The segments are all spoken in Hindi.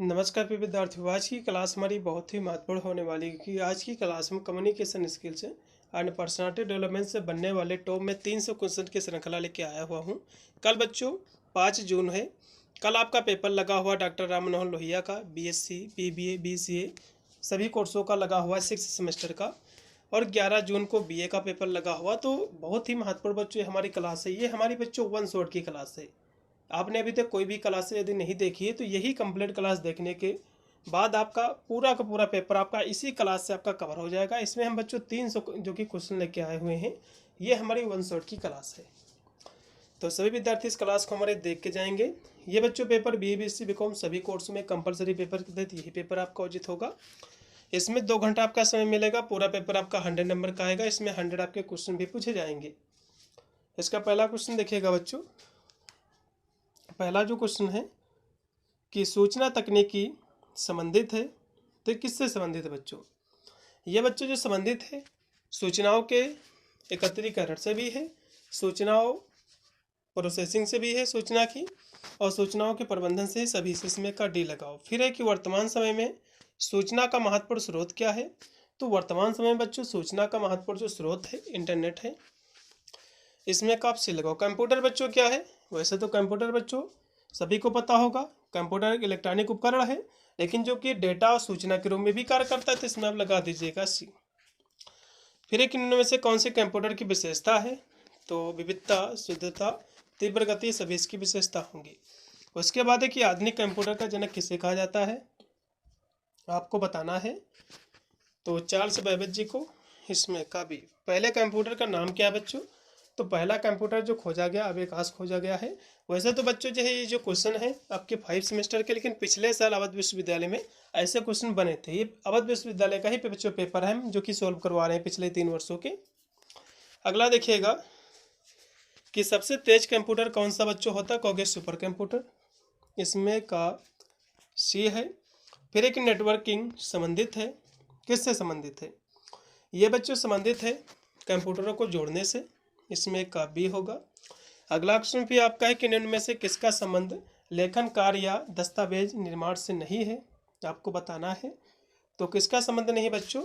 नमस्कार प्रिय विद्यार्थियों। आज की क्लास हमारी बहुत ही महत्वपूर्ण होने वाली है क्योंकि आज की क्लास में communication skills and personality development से बनने वाले टॉप में 300 क्वेश्चन की श्रृंखला लेके आया हुआ हूँ। कल बच्चों 5 जून है। कल आपका पेपर लगा हुआ डॉक्टर राम मनोहर लोहिया का बीएससी पीबीए बीसीए सभी कोर्सों का लगा हुआ 6 सेमेस्टर का, और 11 जून को बीए का पेपर लगा हुआ। तो बहुत ही महत्वपूर्ण बच्चों हमारी क्लास है। ये हमारी बच्चों वन शॉट की क्लास है। आपने अभी तक कोई भी क्लास यदि नहीं देखी है तो यही कंप्लीट क्लास देखने के बाद आपका पूरा का पूरा पेपर आपका इसी क्लास से आपका कवर हो जाएगा। इसमें हम बच्चों 300 जो कि क्वेश्चन लेके आए हुए हैं। ये हमारी वन शॉट की क्लास है। तो सभी विद्यार्थी इस क्लास को हमारे देख के जाएंगे। ये बच्चों पेपर बीए बीएससी बीकॉम सभी कोर्स में कंपलसरी पेपर के तहत यही पेपर आपका उचित होगा। इसमें 2 घंटा आपका समय मिलेगा। पूरा पेपर आपका 100 नंबर का आएगा। इसमें 100 आपके क्वेश्चन भी पूछे जाएंगे। इसका पहला क्वेश्चन देखिएगा बच्चों। पहला जो क्वेश्चन है कि सूचना तकनीकी संबंधित है, तो किससे संबंधित है बच्चों? ये बच्चों जो संबंधित है सूचनाओं के एकत्रीकरण से भी है, सूचनाओं प्रोसेसिंग से भी है सूचना की, और सूचनाओं के प्रबंधन से सभी से इसमें का डी लगाओ। फिर है कि वर्तमान समय में सूचना का महत्वपूर्ण स्रोत क्या है? तो वर्तमान समय में बच्चों सूचना का महत्वपूर्ण जो स्रोत है इंटरनेट है। इसमें का आप सी लगाओ। कंप्यूटर बच्चों क्या है? वैसे तो कंप्यूटर बच्चों सभी को पता होगा, कंप्यूटर एक इलेक्ट्रॉनिक उपकरण है, लेकिन जो कि डेटा और सूचना के रूप में भी कार्य करता है, तो इसमें आप लगा दीजिएगा सी। फिर एक इनमें से कौन से कंप्यूटर की विशेषता है? तो विविधता, शुद्धता, तीव्र गति सभी इसकी विशेषता होंगी। उसके बाद है कि आधुनिक कंप्यूटर का जनक किसे कहा जाता है? आपको बताना है। तो चार्ल्स बेबेज जी को। इसमें का भी पहले कंप्यूटर का नाम क्या है बच्चों? तो पहला कंप्यूटर जो खोजा गया अबेकास खोजा गया है। वैसे तो बच्चों जो है ये जो क्वेश्चन है आपके 5 सेमेस्टर के, लेकिन पिछले साल अवध विश्वविद्यालय में ऐसे क्वेश्चन बने थे। ये अवध विश्वविद्यालय का ही बच्चों पेपर है हम जो कि सोल्व करवा रहे हैं पिछले 3 वर्षों के। अगला देखिएगा कि सबसे तेज कंप्यूटर कौन सा बच्चों होता है? कहोगे सुपर कंप्यूटर। इसमें का सी है। फिर एक नेटवर्किंग संबंधित है। किससे संबंधित है? ये बच्चों संबंधित है कंप्यूटरों को जोड़ने से। इसमें का बी होगा। अगला क्वेश्चन भी आपका है कि निम्न में से किसका संबंध लेखन कार्य या दस्तावेज निर्माण से नहीं है? आपको बताना है। तो किसका संबंध नहीं बच्चों?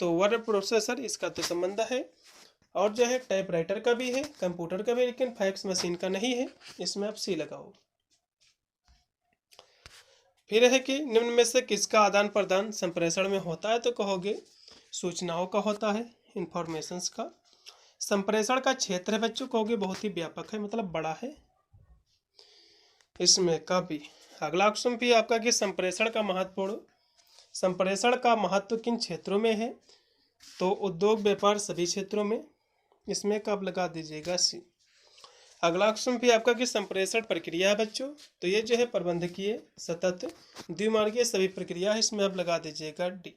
तो वर्ड प्रोसेसर इसका तो संबंध है, और जो है टाइपराइटर का भी है, कंप्यूटर का भी, लेकिन फैक्स मशीन का नहीं है। इसमें आप सी लगाओ। फिर है कि निम्न में से किसका आदान प्रदान संप्रेषण में होता है? तो कहोगे सूचनाओं का होता है, इंफॉर्मेशंस का। संप्रेषण का क्षेत्र है बच्चों, कहोगे बहुत ही व्यापक है, मतलब बड़ा है। इसमें का भी अगला क्वेश्चन भी आपका कि संप्रेषण का महत्व किन क्षेत्रों में है? तो उद्योग व्यापार सभी क्षेत्रों में। इसमें कब लगा दीजिएगा सी। अगला क्वेश्चन भी आपका कि संप्रेषण प्रक्रिया है बच्चों, तो ये जो है प्रबंधकीय, सतत, द्विमार्गीय सभी प्रक्रिया है। इसमें आप लगा दीजिएगा डी।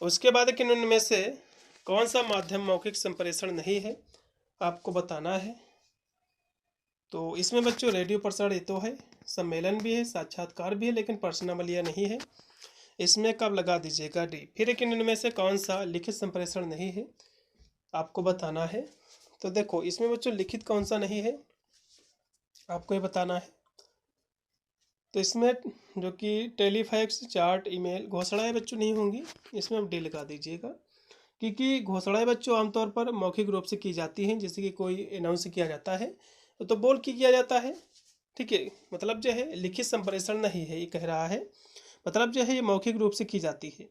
उसके बाद कि निम्न में से कौन सा माध्यम मौखिक संप्रेषण नहीं है? आपको बताना है। तो इसमें बच्चों रेडियो प्रसारण ये तो है, सम्मेलन भी है, साक्षात्कार भी है, लेकिन पर्सनल नहीं है। इसमें कब लगा दीजिएगा डी। फिर एक इनमें से कौन सा लिखित संप्रेषण नहीं है? आपको बताना है। तो देखो इसमें बच्चों लिखित कौन सा नहीं है आपको ये बताना है। तो इसमें जो कि टेलीफैक्स, चार्ट, ईमेल, घोषणाएं बच्चों नहीं होंगी। इसमें आप डी लगा दीजिएगा, क्योंकि घोषणाएं बच्चों आमतौर पर मौखिक रूप से की जाती हैं। जैसे कि कोई अनाउंस किया जाता है तो बोल के किया जाता है, ठीक है। मतलब जो है लिखित संप्रेषण नहीं है, ये कह रहा है। मतलब जो है ये मौखिक रूप से की जाती है,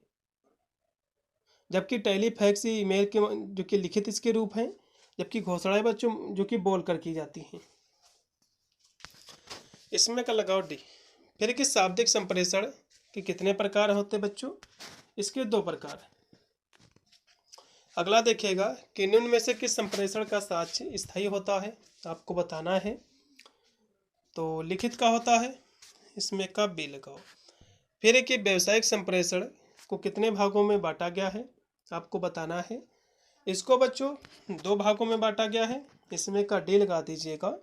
जबकि टेलीफैक्स, ईमेल के जो कि लिखित इसके रूप हैं, जबकि घोषणाएं बच्चों जो कि बोल कर की जाती हैं। इसमें का लगाओ डी। फिर कि शाब्दिक संप्रेषण के कितने प्रकार होते हैं बच्चों? इसके 2 प्रकार। अगला देखिएगा कि निम्न में से किस संप्रेषण का साक्ष्य स्थायी होता है? आपको बताना है। तो लिखित का होता है। इसमें का बी लगाओ। फिर एक व्यावसायिक संप्रेषण को कितने भागों में बांटा गया है? आपको बताना है। इसको बच्चों 2 भागों में बांटा गया है। इसमें का डी लगा दीजिएगा,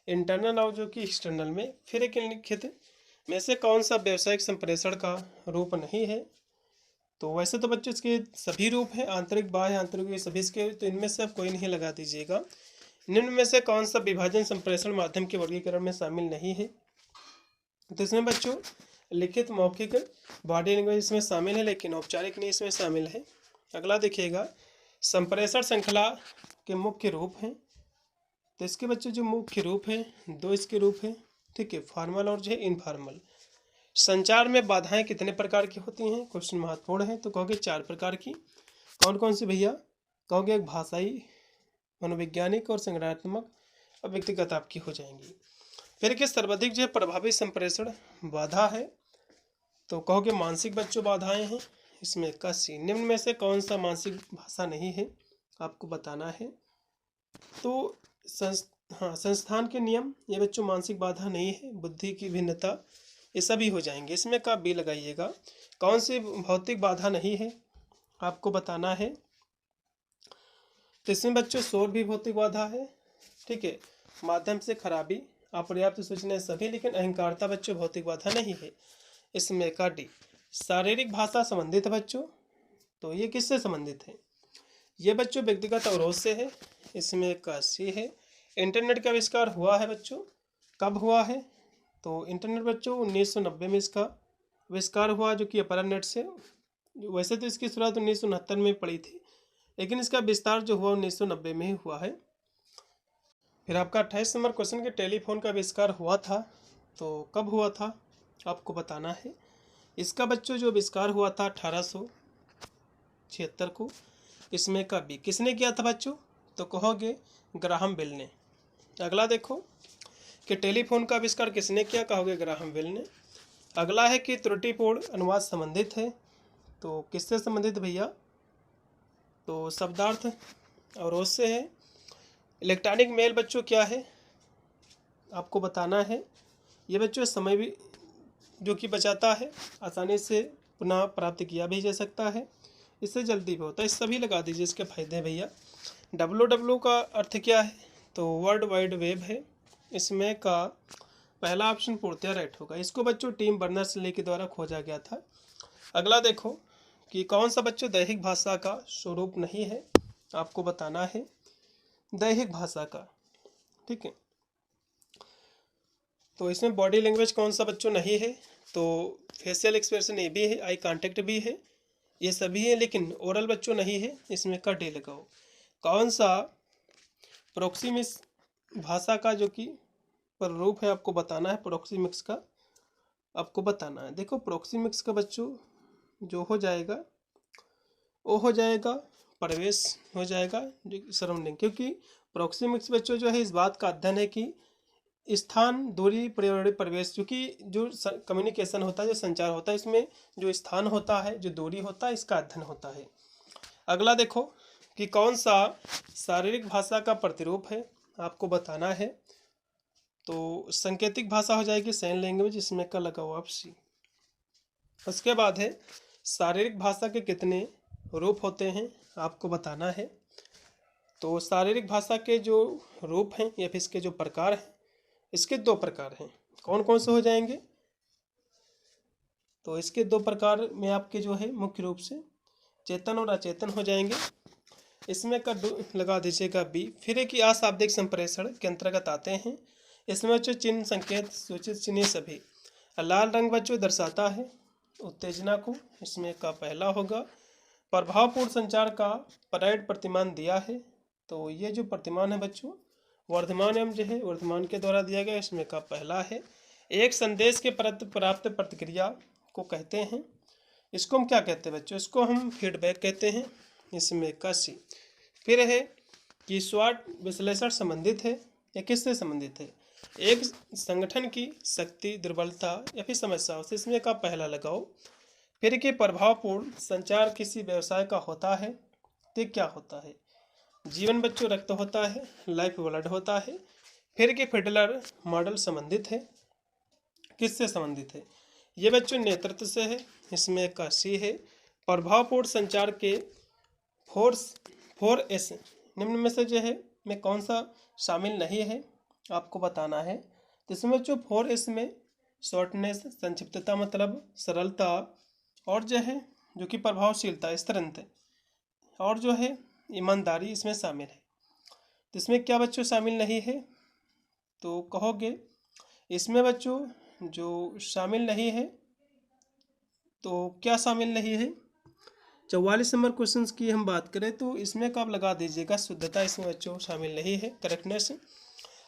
इंटरनल और जो कि एक्सटर्नल में। फिर एक लिखित में से कौन सा व्यावसायिक संप्रेषण का रूप नहीं है? तो वैसे तो बच्चों इसके सभी रूप हैं, आंतरिक, बाह्य, आंतरिक, सभी इसके, तो इनमें से आप कोई नहीं लगा दीजिएगा। निम्न में से कौन सा विभाजन संप्रेषण माध्यम के वर्गीकरण में शामिल नहीं है? तो इसमें बच्चों लिखित मौखिक बॉडी लैंग्वेज इसमें शामिल है, लेकिन औपचारिक नहीं इसमें शामिल है। अगला देखिएगा, संप्रेषण श्रृंखला के मुख्य रूप हैं। तो इसके बच्चे जो मुख्य रूप हैं, दो इसके रूप हैं, ठीक है, फॉर्मल और जो है इनफॉर्मल। संचार में बाधाएं कितने प्रकार की होती हैं, क्वेश्चन महत्वपूर्ण है। तो कहोगे 4 प्रकार की। कौन कौन सी भैया? कहोगे एक भाषाई, मनोवैज्ञानिक और संज्ञानात्मक और व्यक्तिगत आपकी हो जाएंगी। फिर के सर्वाधिक जो है प्रभावी संप्रेषण बाधा है, तो कहोगे मानसिक बच्चों बाधाएं हैं। इसमें 81। निम्न में से कौन सा मानसिक भाषा नहीं है, आपको बताना है। तो संस्थान के नियम, ये बच्चों मानसिक बाधा नहीं है। बुद्धि की भिन्नता, ये सभी हो जाएंगे। इसमें का बी लगाइएगा। कौन सी भौतिक बाधा नहीं है, आपको बताना है। तो इसमें बच्चों शोर भी भौतिक बाधा है, ठीक है। माध्यम से खराबी, अपर्याप्त सूचना सभी, लेकिन अहंकारता बच्चों भौतिक बाधा नहीं है। इसमें का डी। शारीरिक भाषा संबंधित बच्चों, तो ये किससे संबंधित है? ये बच्चों व्यक्तिगत अवरोध से है। इसमें का सी है। इंटरनेट का आविष्कार हुआ है बच्चों, कब हुआ है? तो इंटरनेट बच्चों 1990 में इसका आविष्कार हुआ, जो कि अपर नेट से। वैसे तो इसकी शुरुआत 1969 में पड़ी थी, लेकिन इसका विस्तार जो हुआ 1990 में ही हुआ है। फिर आपका 28 नंबर क्वेश्चन के टेलीफोन का आविष्कार हुआ था, तो कब हुआ था, आपको बताना है। इसका बच्चों जो आविष्कार हुआ था 1876 को। इसमें का बी। किसने किया था बच्चों? तो कहोगे ग्राहम बेल ने। अगला देखो कि टेलीफोन का आविष्कार किसने किया, कहोगे ग्राहम बेल ने। अगला है कि त्रुटिपूर्ण अनुवाद संबंधित है, तो किससे संबंधित भैया? तो शब्दार्थ अवरोध से है। इलेक्ट्रॉनिक मेल बच्चों क्या है, आपको बताना है। ये बच्चों समय भी जो कि बचाता है, आसानी से पुनः प्राप्त किया भी जा सकता है, इससे जल्दी भी होता है। इस सभी लगा दीजिए इसके फायदे भैया। www का अर्थ क्या है? तो वर्ल्ड वाइड वेब है। इसमें का पहला ऑप्शन पूर्णतः राइट होगा। इसको बच्चों टीम बर्नर्स ली के द्वारा खोजा गया था। अगला देखो कि कौन सा बच्चों दैहिक भाषा का स्वरूप नहीं है, आपको बताना है। दैहिक भाषा का, ठीक है। तो इसमें बॉडी लैंग्वेज कौन सा बच्चों नहीं है? तो फेशियल एक्सप्रेशन ये भी है, आई कांटेक्ट भी है, ये सभी है, लेकिन ओरल बच्चों नहीं है। इसमें का डे लगाओ। कौन सा प्रोक्सीमिक्स भाषा का जो कि प्रारूप है, आपको बताना है। प्रोक्सीमिक्स का आपको बताना है। देखो प्रोक्सीमिक्स का बच्चों जो हो जाएगा वो हो जाएगा प्रवेश हो जाएगा सराउंडिंग, क्योंकि प्रोक्सीमिक्स बच्चों जो है इस बात का अध्ययन है कि स्थान, दूरी, पर्यावरणीय परिवेश, क्योंकि जो कम्युनिकेशन होता है, जो संचार होता है, इसमें जो स्थान होता है, जो दूरी होता है, इसका अध्ययन होता है। अगला देखो कि कौन सा शारीरिक भाषा का प्रतिरूप है, आपको बताना है। तो सांकेतिक भाषा हो जाएगी साइन लैंग्वेज, इसमें का लगा हुआ सी। उसके बाद है शारीरिक भाषा के कितने रूप होते हैं, आपको बताना है। तो शारीरिक भाषा के जो रूप हैं या फिर इसके जो प्रकार हैं, इसके 2 प्रकार हैं। कौन कौन से हो जाएंगे? तो इसके 2 प्रकार में आपके जो है मुख्य रूप से चेतन और अचेतन हो जाएंगे। इसमें का लगा दीजिएगा बी। फिर एक अशाब्दिक संप्रेषण के अंतर्गत आते हैं। इसमें बच्चों चिन्ह, संकेत, सूचित चिन्ह सभी। लाल रंग बच्चों दर्शाता है उत्तेजना को, इसमें का पहला होगा। प्रभावपूर्ण संचार का परेड प्रतिमान दिया है, तो ये जो प्रतिमान है बच्चों वर्धमान एवं जो है वर्धमान के द्वारा दिया गया, इसमें का पहला है। एक संदेश के प्राप्त प्रतिक्रिया को कहते हैं, इसको हम क्या कहते हैं बच्चों? इसको हम फीडबैक कहते हैं, इसमें का सी। फिर है कि स्वॉट विश्लेषण संबंधित है या किससे संबंधित है? एक संगठन की शक्ति, दुर्बलता या फिर समस्याओं से, इसमें का पहला लगाओ। फिर कि प्रभावपूर्ण संचार किसी व्यवसाय का होता है, तो क्या होता है? जीवन बच्चों रक्त होता है, लाइफ ब्लड होता है। फिर कि फिडलर मॉडल संबंधित है, किससे संबंधित है? ये बच्चों नेतृत्व से है, इसमें का सी है। प्रभावपूर्ण संचार के 4S निम्न में से जो है में कौन सा शामिल नहीं है, आपको बताना है। तो इसमें जो 4S में शॉर्टनेस, संक्षिप्तता मतलब सरलता, और जो है जो कि प्रभावशीलता, स्तरंत, और जो है ईमानदारी इसमें शामिल है। तो इसमें क्या बच्चों शामिल नहीं है? तो कहोगे इसमें बच्चों जो शामिल नहीं है तो क्या शामिल नहीं है? 44 नंबर क्वेश्चन की हम बात करें तो इसमें कब लगा दीजिएगा शुद्धता, इसमें बच्चों शामिल नहीं है, करेक्टनेस।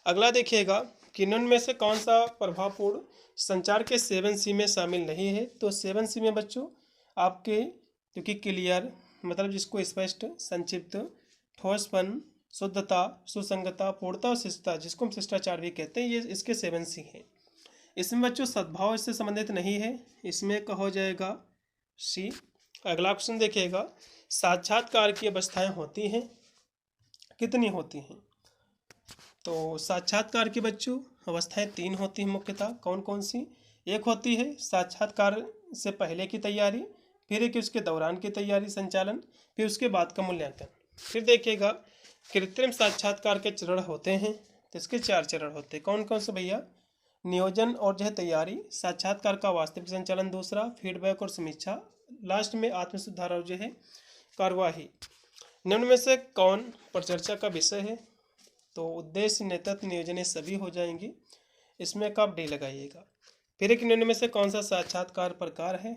अगला देखिएगा कि निम्न में से कौन सा प्रभावपूर्ण संचार के 7C में शामिल नहीं है? तो 7C में बच्चों आपके क्योंकि क्लियर मतलब जिसको स्पष्ट, संक्षिप्त, ठोसपन, शुद्धता, सुसंगतता, पूर्णता और शिष्टता, जिसको हम शिष्टाचार भी कहते हैं, ये इसके 7C हैं। इसमें बच्चों सद्भाव इससे संबंधित नहीं है, इसमें का हो जाएगा सी। अगला क्वेश्चन देखिएगा, साक्षात्कार की अवस्थाएं होती हैं, कितनी होती हैं? तो साक्षात्कार की बच्चों अवस्थाएं 3 होती हैं मुख्यतः। कौन कौन सी? एक होती है साक्षात्कार से पहले की तैयारी, फिर एक उसके दौरान की तैयारी संचालन, फिर उसके बाद का मूल्यांकन। फिर देखिएगा कृत्रिम साक्षात्कार के चरण होते हैं, तो इसके 4 चरण होते हैं। कौन कौन से भैया? नियोजन और जो है तैयारी, साक्षात्कार का वास्तविक संचालन दूसरा, फीडबैक और समीक्षा, लास्ट में आत्म सुधार और जो है कार्यवाही। निम्न में से कौन परिचर्चा का विषय है? तो उद्देश्य, नेतृत्व, नियोजन, ये सभी हो जाएंगी। इसमें कब डी लगाइएगा। फिर एक निम्न में से कौन सा साक्षात्कार प्रकार है?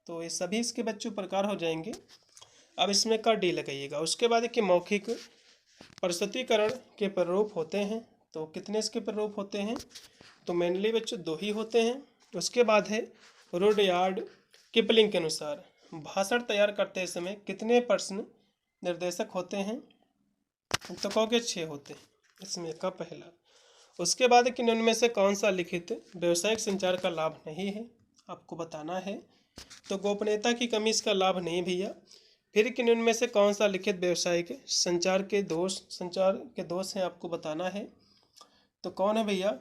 तो ये सभी इसके बच्चों प्रकार हो जाएंगे। अब इसमें का डी लगाइएगा। उसके बाद कि मौखिक प्रस्तुतिकरण के प्रारूप होते हैं, तो कितने इसके प्रारूप होते हैं? तो मेनली बच्चों 2 ही होते हैं। उसके बाद है रुडयार्ड किपलिंग के अनुसार भाषण तैयार करते समय कितने प्रश्न निर्देशक होते हैं? तो कहोगे 6 होते हैं, इसमें का पहला। उसके बाद कि निम्न में से कौन सा लिखित व्यवसायिक संचार का लाभ नहीं है? आपको बताना है। तो गोपनीयता की कमी इसका लाभ नहीं भैया। फिर कि निम्न में से कौन सा लिखित व्यवसायिक संचार के दोष हैं, आपको बताना है। तो कौन है भैया?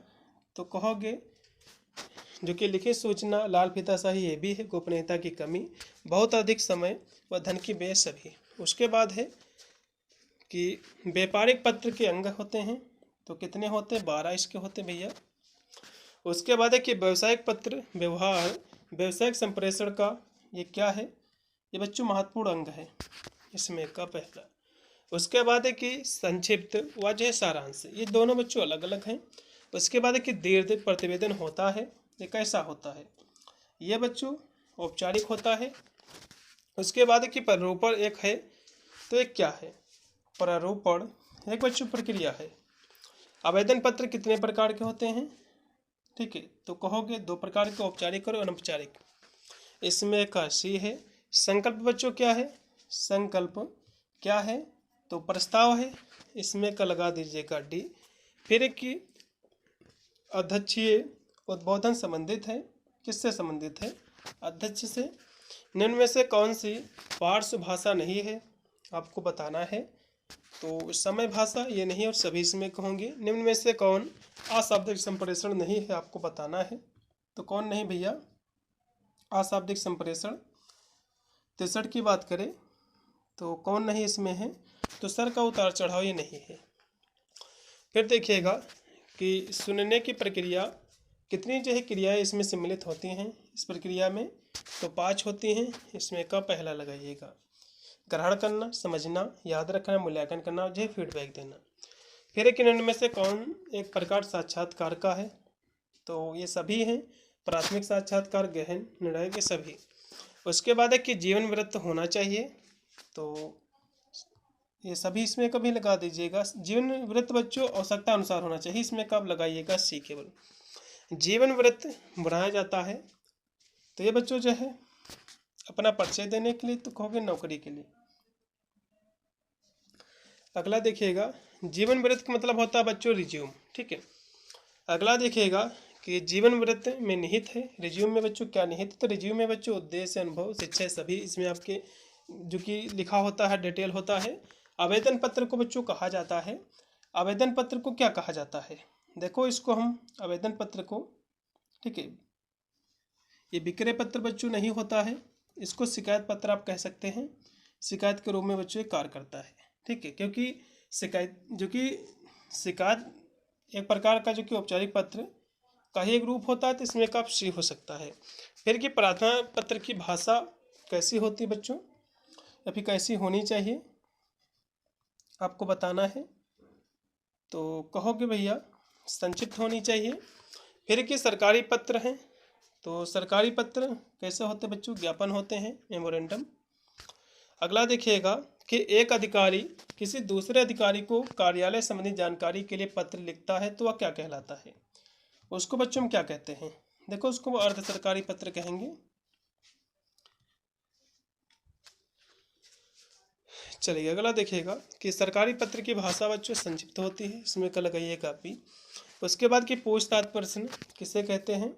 तो कहोगे जो कि लिखित सूचना, लाल फीताशाही, ये भी है, गोपनीयता की कमी, बहुत अधिक समय व धन की व्यय सभी। उसके बाद है कि व्यापारिक पत्र के अंग होते हैं, तो कितने होते हैं? 12 इसके होते भैया। उसके बाद है कि व्यावसायिक पत्र व्यवहार, व्यावसायिक संप्रेषण का ये क्या है? ये बच्चों महत्वपूर्ण अंग है, इसमें का पहला। उसके बाद है कि संक्षिप्त व जो है सारांश, ये दोनों बच्चों अलग अलग हैं। उसके बाद है कि दीर्घ प्रतिवेदन होता है, ये कैसा होता है? ये बच्चों औपचारिक होता है। उसके बाद है कि प्रारूपण एक है, तो एक क्या है? प्रारूपण एक बच्चों प्रक्रिया है। आवेदन पत्र कितने प्रकार के होते हैं? ठीक है, तो कहोगे 2 प्रकार के, औपचारिक और अनौपचारिक। इसमें का सी है। संकल्प बच्चों क्या है? संकल्प क्या है? तो प्रस्ताव है, इसमें का लगा दीजिएगा डी। फिर एक की अध्यक्षीय उद्बोधन संबंधित है, किससे संबंधित है? अध्यक्ष से। निम्न में से कौन सी पार्श्व भाषा नहीं है? आपको बताना है। तो समय भाषा ये नहीं, और सभी इसमें कहोगे। निम्न में से कौन अशाब्दिक संप्रेषण नहीं है? आपको बताना है। तो कौन नहीं भैया? अशाब्दिक संप्रेषण। 63 की बात करें तो कौन नहीं इसमें है? तो सर का उतार चढ़ाव ये नहीं है। फिर देखिएगा कि सुनने की प्रक्रिया कितनी जो है क्रियाएं इसमें सम्मिलित होती हैं इस प्रक्रिया में? तो 5 होती हैं, इसमें का पहला लगाइएगा। ग्रहण करना, समझना, याद रखना, मूल्यांकन करना, जो है फीडबैक देना। फिर एक इनमें से कौन एक प्रकार साक्षात्कार का है? तो ये सभी हैं, प्राथमिक साक्षात्कार, गहन निर्णय के सभी। उसके बाद है कि जीवन वृत्त होना चाहिए, तो ये सभी इसमें कभी लगा दीजिएगा। जीवन वृत्त बच्चों आवश्यकता अनुसार होना चाहिए, इसमें कब लगाइएगा सी केवल। जीवन वृत्त बनाया जाता है, तो ये बच्चों जो है अपना परिचय देने के लिए, तो कहोगे नौकरी के लिए। अगला देखिएगा, जीवन वृत्त का मतलब होता है बच्चों रिज्यूम, ठीक है। अगला देखिएगा कि जीवन वृत्त में निहित है, रिज्यूम में बच्चों क्या निहित है? तो रिज्यूम में बच्चों उद्देश्य, अनुभव, शिक्षा सभी इसमें आपके जो कि लिखा होता है, डिटेल होता है। आवेदन पत्र को बच्चों कहा जाता है, आवेदन पत्र को क्या कहा जाता है? देखो इसको हम आवेदन पत्र को, ठीक है, ये विक्रय पत्र बच्चों नहीं होता है, इसको शिकायत पत्र आप कह सकते हैं। शिकायत के रूप में बच्चों कार्य करता है, ठीक है, क्योंकि शिकायत एक प्रकार का जो कि औपचारिक पत्र का ही एक रूप होता है, तो इसमें का सी हो सकता है। फिर कि प्रार्थना पत्र की भाषा कैसी होती है बच्चों, या फिर कैसी होनी चाहिए, आपको बताना है। तो कहोगे भैया संक्षिप्त होनी चाहिए। फिर कि सरकारी पत्र हैं, तो सरकारी पत्र कैसे होते हैं बच्चों? ज्ञापन होते हैं, मेमोरेंडम। अगला देखिएगा कि एक अधिकारी किसी दूसरे अधिकारी को कार्यालय संबंधी जानकारी के लिए पत्र लिखता है तो वह क्या कहलाता है? उसको बच्चों हम क्या कहते हैं? देखो, उसको अर्ध सरकारी पत्र कहेंगे। चलिए अगला देखिएगा कि सरकारी पत्र की भाषा बच्चों संक्षिप्त होती है, इसमें का लगाइए कापी। उसके बाद की पूछताछ प्रश्न किसे कहते हैं?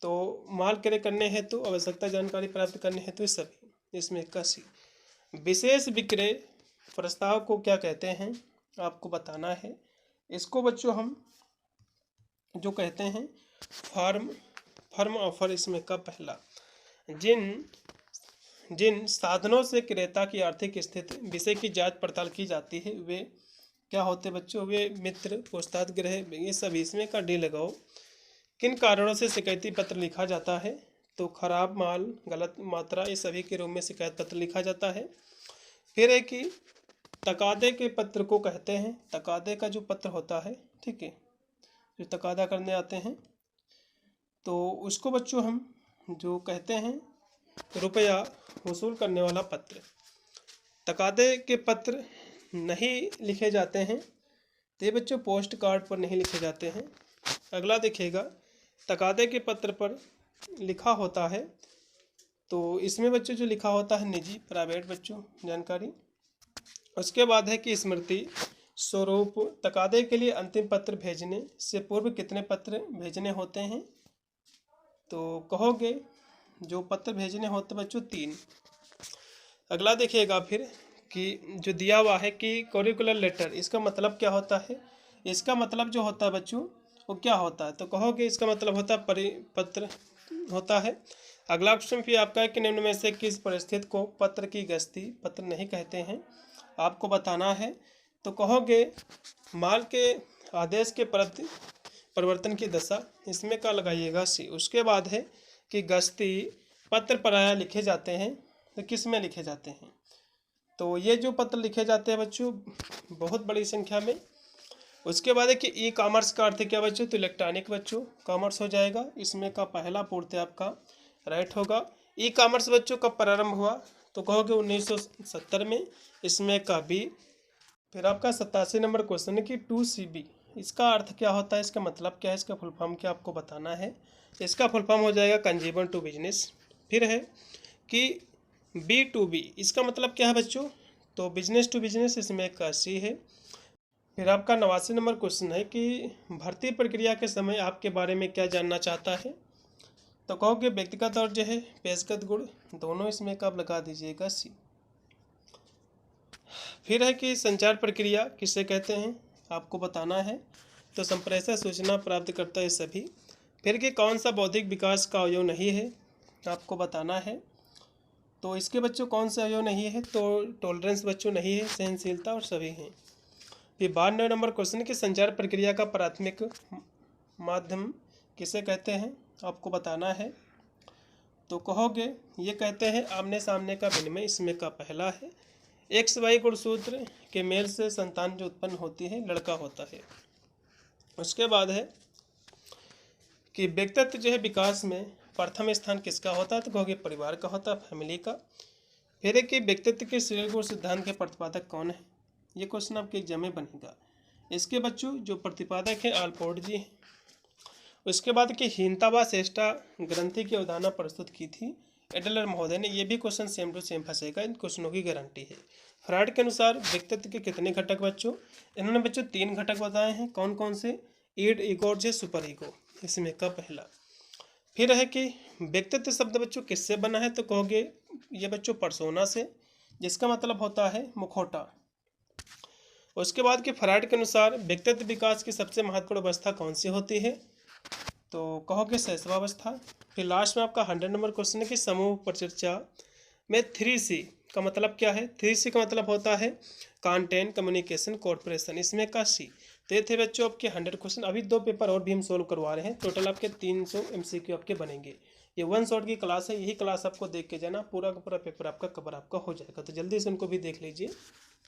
तो माल क्रय करने हेतु तो आवश्यकता जानकारी प्राप्त करने हेतु तो सभी, इसमें का सी। विशेष विक्रय प्रस्ताव को क्या कहते हैं? आपको बताना है। इसको बच्चों हम जो कहते हैं फर्म ऑफर, इसमें का पहला। जिन साधनों से क्रेता की आर्थिक स्थिति विषय की जांच पड़ताल की जाती है वे क्या होते बच्चों? वे मित्र, पूछताछ गृह, ये सभी, इसमें का डी लगाओ। किन कारणों से शिकायती पत्र लिखा जाता है? तो खराब माल, गलत मात्रा, ये सभी के रूप में शिकायत पत्र लिखा जाता है। फिर है कि तकादे के पत्र को कहते हैं, तकादे का जो पत्र होता है, ठीक है, जो तकादा करने आते हैं तो उसको बच्चों हम जो कहते हैं रुपया वसूल करने वाला पत्र। तकादे के पत्र नहीं लिखे जाते हैं तो ये बच्चों पोस्ट कार्ड पर नहीं लिखे जाते हैं। अगला देखिएगा, तकादे के पत्र पर लिखा होता है तो इसमें बच्चों जो लिखा होता है निजी, प्राइवेट बच्चों जानकारी। उसके बाद है कि स्मृति स्वरूप तकादे के लिए अंतिम पत्र भेजने से पूर्व कितने पत्र भेजने होते हैं? तो कहोगे जो पत्र भेजने होते बच्चों 3। अगला देखिएगा फिर कि जो दिया हुआ है कि करिकुलर लेटर, इसका मतलब क्या होता है? इसका मतलब जो होता है बच्चों वो क्या होता है? तो कहोगे इसका मतलब होता है परिपत्र होता है। अगला क्वेश्चन फिर आपका है कि निम्न में से किस परिस्थिति को पत्र की गस्ती पत्र नहीं कहते हैं? आपको बताना है। तो कहोगे माल के आदेश के प्रति परिवर्तन की दशा, इसमें क्या लगाइएगा सी। उसके बाद है कि गस्ती पत्र प्रायः लिखे जाते हैं तो किस में लिखे जाते हैं? तो ये जो पत्र लिखे जाते हैं बच्चों बहुत बड़ी संख्या में। उसके बाद है कि ई कॉमर्स का अर्थ क्या बच्चों? तो इलेक्ट्रॉनिक बच्चों कॉमर्स हो जाएगा। इसमें का पहला पूर्ति आपका राइट होगा। ई कॉमर्स बच्चों कब प्रारंभ हुआ? तो कहोगे 1970 में, इसमें का बी। फिर आपका 87 नंबर क्वेश्चन है कि 2CB, इसका अर्थ क्या होता है? इसका मतलब क्या है? इसका फुल फॉर्म क्या आपको बताना है। इसका फुल फॉर्म हो जाएगा कंज्यूमर टू बिजनेस। फिर है कि B2B, इसका मतलब क्या है बच्चों? तो बिजनेस टू बिजनेस, इसमें का सी है। फिर आपका 89 नंबर क्वेश्चन है कि भर्ती प्रक्रिया के समय आपके बारे में क्या जानना चाहता है? तो कहोगे व्यक्तिगत और जो है पेशगत गुण दोनों, इसमें कब लगा दीजिएगा सी। फिर है कि संचार प्रक्रिया किसे कहते हैं? आपको बताना है। तो संप्रेषक, सूचना प्राप्त करता है सभी। फिर कि कौन सा बौद्धिक विकास का अवयव नहीं है? आपको बताना है। तो इसके बच्चों कौन सा अवयव नहीं है? तो टॉलरेंस बच्चों नहीं है, सहनशीलता और सभी हैं। फिर 92 नंबर क्वेश्चन कि संचार प्रक्रिया का प्राथमिक माध्यम किसे कहते हैं? आपको बताना है। तो कहोगे ये कहते हैं आमने सामने का विनिमय, इसमें का पहला है। XY गुणसूत्र के मेल से संतान जो उत्पन्न होती है लड़का होता है। उसके बाद है कि व्यक्तित्व जो है विकास में प्रथम स्थान किसका होता है? तो कहोगे परिवार का होता है, फैमिली का। फिर है कि व्यक्तित्व के श्रेय गुण सिद्धांत के प्रतिपादक कौन है? ये क्वेश्चन आपके एग्जाम में बनेगा। इसके बच्चों जो प्रतिपादक है आल्पोर्ट जी हैं। उसके बाद कि हीनता व चेष्टा ग्रंथि की अवधारणा प्रस्तुत की थी एडलर महोदय ने। ये भी क्वेश्चन सेम टू सेम फंसेगा, इन क्वेश्चनों की गारंटी है। फ्रायड के अनुसार व्यक्तित्व के कितने घटक बच्चों? इन्होंने बच्चों 3 घटक बताए हैं। कौन कौन से? ईड, ईगो और जो सुपर ईगो, इसमें का पहला। फिर है कि व्यक्तित्व शब्द बच्चों किससे बना है? तो कहोगे ये बच्चों पर्सोना से, जिसका मतलब होता है मुखौटा। उसके बाद कि फ्रायड के अनुसार व्यक्तित्व विकास की सबसे महत्वपूर्ण अवस्था कौन सी होती है? तो कहोगे शैशवावस्था। फिर लास्ट में आपका 100 नंबर क्वेश्चन है कि समूह परिचर्चा में 3C का मतलब क्या है? 3C का मतलब होता है कंटेंट, कम्युनिकेशन, कोऑपरेशन, इसमें का सी। तो ये थे बच्चों आपके 100 क्वेश्चन। अभी 2 पेपर और भी हम सोल्व करवा रहे हैं। टोटल आपके 300 MCQ आपके बनेंगे। ये 1 शॉट की क्लास है, यही क्लास आपको देख के जाना, पूरा का पूरा पेपर आपका कवर आपका हो जाएगा। तो जल्दी से उनको भी देख लीजिए।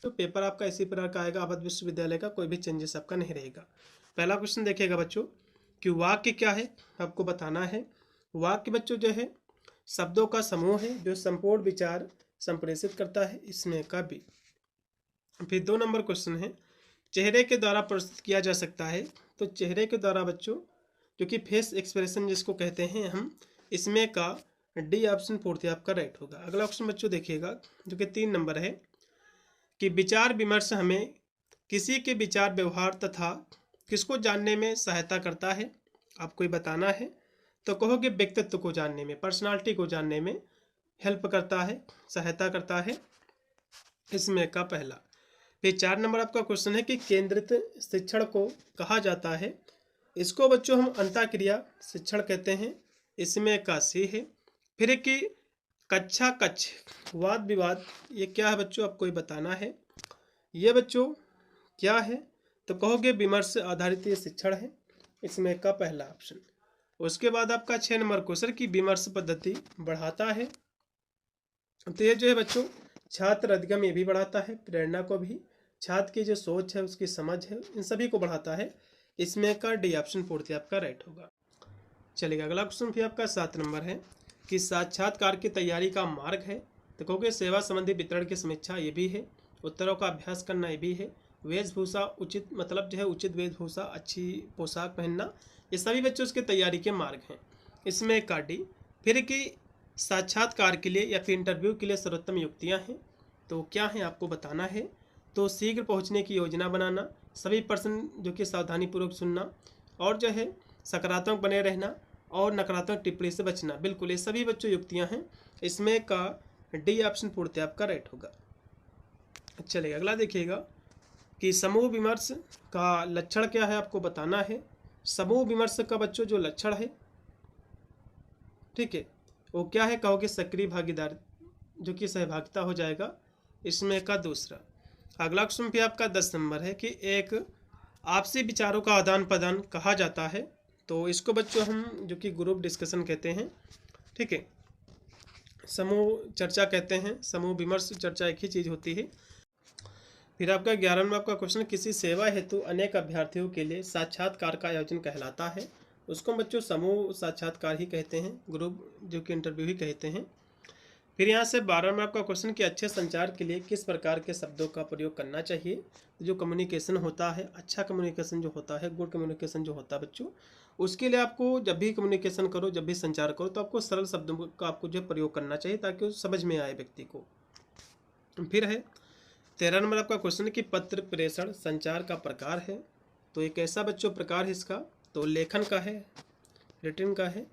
तो पेपर आपका इसी प्रकार का आएगा। अवध विश्वविद्यालय का कोई भी चेंजेस आपका नहीं रहेगा। पहला क्वेश्चन देखिएगा बच्चों कि वाक्य क्या है? आपको बताना है। वाक्य बच्चों जो है शब्दों का समूह है जो संपूर्ण विचार संप्रेषित करता है, इसमें का बी। फिर 2 नंबर क्वेश्चन है, चेहरे के द्वारा प्रस्तुत किया जा सकता है, तो चेहरे के द्वारा बच्चों जो कि फेस एक्सप्रेशन जिसको कहते हैं हम, इसमें का डी ऑप्शन पूर्ति आपका राइट होगा। अगला ऑप्शन बच्चों देखिएगा जो कि 3 नंबर है कि विचार विमर्श हमें किसी के विचार व्यवहार तथा किसको जानने में सहायता करता है, आपको ये बताना है। तो कहोगे व्यक्तित्व को जानने में, पर्सनालिटी को जानने में हेल्प करता है, सहायता करता है, इसमें का पहला। फिर 4 नंबर आपका क्वेश्चन है कि केंद्रित शिक्षण को कहा जाता है, इसको बच्चों हम अंतःक्रिया शिक्षण कहते हैं, इसमें का सी है। फिर एक कि कक्षा कक्ष वाद विवाद, ये क्या है बच्चों, आपको ये बताना है। ये बच्चों क्या है, तो कहोगे विमर्श आधारित ये शिक्षण है, इसमें का पहला ऑप्शन। उसके बाद आपका 6 नंबर क्वेश्चन की विमर्श पद्धति बढ़ाता है, तो ये जो है बच्चों छात्र अधिगम ये भी बढ़ाता है, प्रेरणा को भी, छात्र की जो सोच है उसकी समझ है, इन सभी को बढ़ाता है, इसमें का डी ऑप्शन पूर्ति आपका राइट होगा। चलिएगा अगला क्वेश्चन फिर आपका 7 नंबर है कि साक्षात्कार की तैयारी का मार्ग है, तो कहोगे सेवा संबंधी वितरण की समीक्षा ये भी है, उत्तरों का अभ्यास करना ये भी है, वेशभूषा उचित मतलब जो है उचित वेशभूषा, अच्छी पोशाक पहनना, ये सभी बच्चों उसके तैयारी के मार्ग हैं, इसमें का डी। फिर कि साक्षात्कार के लिए या फिर इंटरव्यू के लिए सर्वोत्तम युक्तियाँ हैं, तो क्या हैं आपको बताना है। तो शीघ्र पहुंचने की योजना बनाना, सभी प्रश्न जो कि सावधानीपूर्वक सुनना, और जो है सकारात्मक बने रहना, और नकारात्मक टिप्पणी से बचना, बिल्कुल ये सभी बच्चों युक्तियां हैं, इसमें का डी ऑप्शन पूर्ति आपका राइट होगा। चलिए अगला देखिएगा कि समूह विमर्श का लक्षण क्या है, आपको बताना है। समूह विमर्श का बच्चों जो लक्षण है, ठीक है, वो क्या है, कहोगे सक्रिय भागीदार जो कि सहभागिता हो जाएगा, इसमें का दूसरा। अगला क्वेश्चन भी आपका 10 नंबर है कि एक आपसी विचारों का आदान प्रदान कहा जाता है, तो इसको बच्चों हम जो कि ग्रुप डिस्कशन कहते हैं, ठीक है, समूह चर्चा कहते हैं, समूह विमर्श चर्चा एक ही चीज़ होती है। फिर आपका 11वां आपका क्वेश्चन किसी सेवा हेतु अनेक अभ्यर्थियों के लिए साक्षात्कार का आयोजन कहलाता है, उसको बच्चों समूह साक्षात्कार ही कहते हैं, ग्रुप जो कि इंटरव्यू ही कहते हैं। फिर यहाँ से 12वां आपका क्वेश्चन कि अच्छे संचार के लिए किस प्रकार के शब्दों का प्रयोग करना चाहिए। जो कम्युनिकेशन होता है, अच्छा कम्युनिकेशन जो होता है, गुड कम्युनिकेशन जो होता है बच्चों, उसके लिए आपको जब भी कम्युनिकेशन करो, जब भी संचार करो, तो आपको सरल शब्दों का आपको जो प्रयोग करना चाहिए ताकि वो समझ में आए व्यक्ति को। फिर है 13 नंबर आपका क्वेश्चन कि पत्र प्रेषण संचार का प्रकार है, तो एक ऐसा बच्चों प्रकार है इसका, तो लेखन का है, रिटन का है,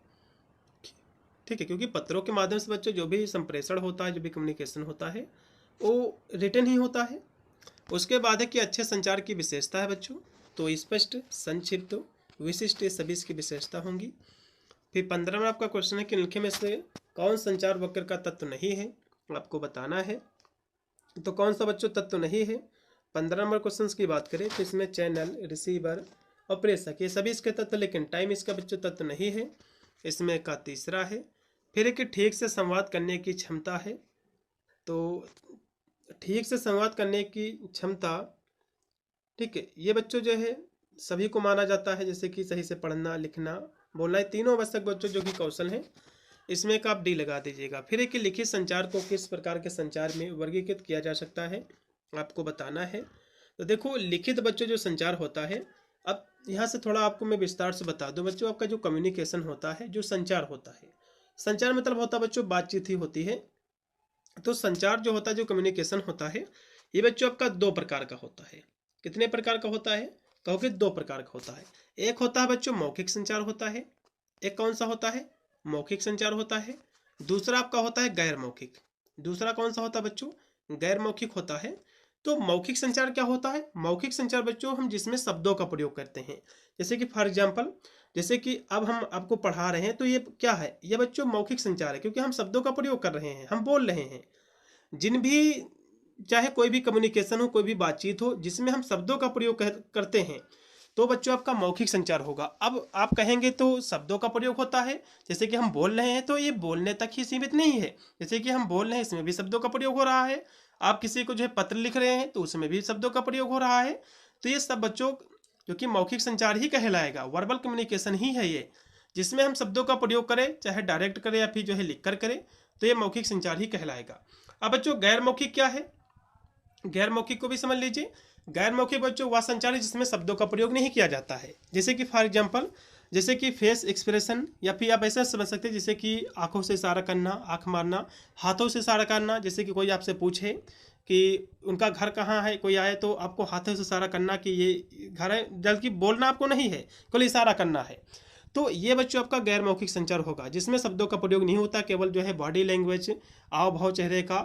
ठीक है, क्योंकि पत्रों के माध्यम से बच्चों जो भी संप्रेषण होता है, जो भी कम्युनिकेशन होता है वो रिटन ही होता है। उसके बाद है कि अच्छे संचार की विशेषता है बच्चों, तो स्पष्ट, संक्षिप्त, विशिष्ट, ये सभी इसकी विशेषता होंगी। फिर 15वां आपका क्वेश्चन है कि निम्न में से कौन संचार वक्र का तत्व नहीं है, आपको बताना है। तो कौन सा बच्चों तत्व नहीं है। 15 नंबर क्वेश्चन की बात करें तो इसमें चैनल, रिसीवर और प्रेषक, ये सभी इसके तत्व, लेकिन टाइम इसका बच्चों तत्व नहीं है, इसमें का तीसरा है। फिर एक ठीक से संवाद करने की क्षमता है, तो ठीक से संवाद करने की क्षमता, ठीक है, ये बच्चों जो है सभी को माना जाता है, जैसे कि सही से पढ़ना, लिखना, बोलना, ये तीनों आवश्यक बच्चों जो कि कौशल हैं, इसमें का आप डी लगा दीजिएगा। फिर एक लिखित संचार को किस प्रकार के संचार में वर्गीकृत किया जा सकता है, आपको बताना है। तो देखो लिखित बच्चों जो संचार होता है, अब यहाँ से थोड़ा आपको मैं विस्तार से बता दूं बच्चों, आपका जो कम्युनिकेशन होता है, जो संचार होता है, संचार मतलब होता है बच्चों बातचीत ही होती है। तो संचार जो होता है, जो कम्युनिकेशन होता है, ये बच्चों आपका 2 प्रकार का होता है। कितने प्रकार का होता है, कहोगे 2 प्रकार का होता है। एक होता है बच्चों मौखिक संचार होता है, एक कौन सा होता है, मौखिक संचार होता है। दूसरा आपका होता है गैर मौखिक। दूसरा कौन सा होता है बच्चों, गैर मौखिक होता है। तो मौखिक संचार क्या होता है, मौखिक संचार बच्चों हम जिसमें शब्दों का प्रयोग करते हैं, जैसे कि फॉर एग्जाम्पल, जैसे कि अब हम आपको पढ़ा रहे हैं, तो ये क्या है, ये बच्चों मौखिक संचार है, क्योंकि हम शब्दों का प्रयोग कर रहे हैं, हम बोल रहे हैं। जिन भी चाहे कोई भी कम्युनिकेशन हो, कोई भी बातचीत हो, जिसमें हम शब्दों का प्रयोग करते हैं, तो बच्चों आपका मौखिक संचार होगा। अब आप कहेंगे तो शब्दों का प्रयोग होता है, जैसे कि हम बोल रहे हैं, तो ये बोलने तक ही सीमित नहीं है, जैसे कि हम बोल रहे हैं इसमें भी शब्दों का प्रयोग हो रहा है। आप किसी को जो है पत्र लिख रहे हैं, तो उसमें भी शब्दों का प्रयोग हो रहा है। तो ये सब बच्चों जो कि मौखिक संचार ही कहलाएगा, वर्बल कम्युनिकेशन ही है ये। जिसमें हम शब्दों का प्रयोग करें, चाहे डायरेक्ट करें या फिर जो है लिख कर करें, तो ये मौखिक संचार ही कहलाएगा। अब बच्चों गैर मौखिक क्या है, गैर मौखिक को भी समझ लीजिए। गैर मौखिक बच्चों वह संचार है जिसमें शब्दों का प्रयोग नहीं किया जाता है, जैसे कि फॉर एग्जांपल, जैसे कि फेस एक्सप्रेशन, या फिर आप ऐसा समझ सकते हैं जैसे कि आंखों से इशारा करना, आंख मारना, हाथों से इशारा करना। जैसे कि कोई आपसे पूछे कि उनका घर कहाँ है, कोई आए तो आपको हाथों से इशारा करना कि ये घर है, जबकि बोलना आपको नहीं है, केवल इशारा करना है। तो ये बच्चों आपका गैर मौखिक संचार होगा, जिसमें शब्दों का प्रयोग नहीं होता, केवल जो है बॉडी लैंग्वेज, हाव भाव चेहरे का।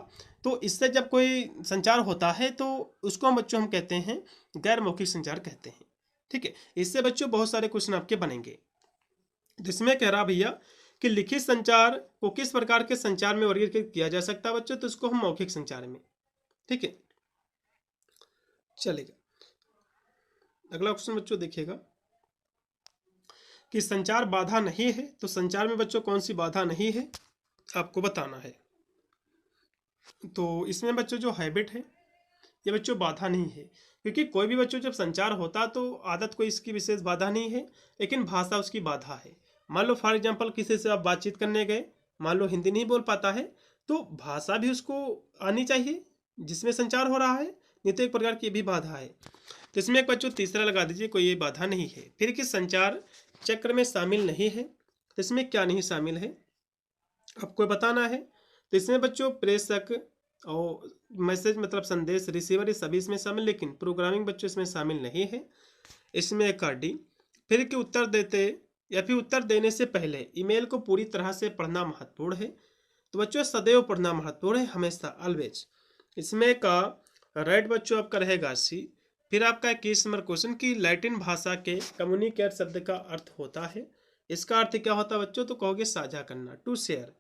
तो इससे जब कोई संचार होता है तो उसको हम बच्चों हम कहते हैं गैर मौखिक संचार कहते हैं। ठीक है, इससे बच्चों बहुत सारे क्वेश्चन आपके बनेंगे, जिसमें कह रहा भैया कि लिखित संचार को किस प्रकार के संचार में वर्गीकृत किया जा सकता है बच्चों, तो इसको हम मौखिक संचार में। ठीक है, चलेगा। अगला क्वेश्चन बच्चों देखिएगा कि संचार बाधा नहीं है, तो संचार में बच्चों कौन सी बाधा नहीं है आपको बताना है। तो इसमें बच्चों जो हैबिट है ये बच्चों बाधा नहीं है, क्योंकि कोई भी बच्चों जब संचार होता तो आदत कोई इसकी विशेष बाधा नहीं है, लेकिन भाषा उसकी बाधा है। मान लो फॉर एग्जांपल किसी से आप बातचीत करने गए, मान लो हिंदी नहीं बोल पाता है, तो भाषा भी उसको आनी चाहिए जिसमें संचार हो रहा है, नहीं तो एक प्रकार की भी बाधा है। तो इसमें एक बच्चों तीसरा लगा दीजिए, कोई ये बाधा नहीं है। फिर कि संचार चक्र में शामिल नहीं है, तो इसमें क्या नहीं शामिल है आपको बताना है। तो इसमें बच्चों प्रेषक और मैसेज मतलब संदेश रिसीवर, ये सभी इसमें शामिल, लेकिन प्रोग्रामिंग बच्चों इसमें शामिल नहीं है। इसमें एक डी। फिर कि उत्तर देते या फिर उत्तर देने से पहले ईमेल को पूरी तरह से पढ़ना महत्वपूर्ण है, तो बच्चों सदैव पढ़ना महत्वपूर्ण है, हमेशा, ऑलवेज। इसमें का राइट बच्चों आपका रहेगा सी। फिर आपका 21 नंबर क्वेश्चन की लैटिन भाषा के कम्युनिकेट शब्द का अर्थ होता है, इसका अर्थ क्या होता है बच्चों, तो कहोगे साझा करना, टू शेयर।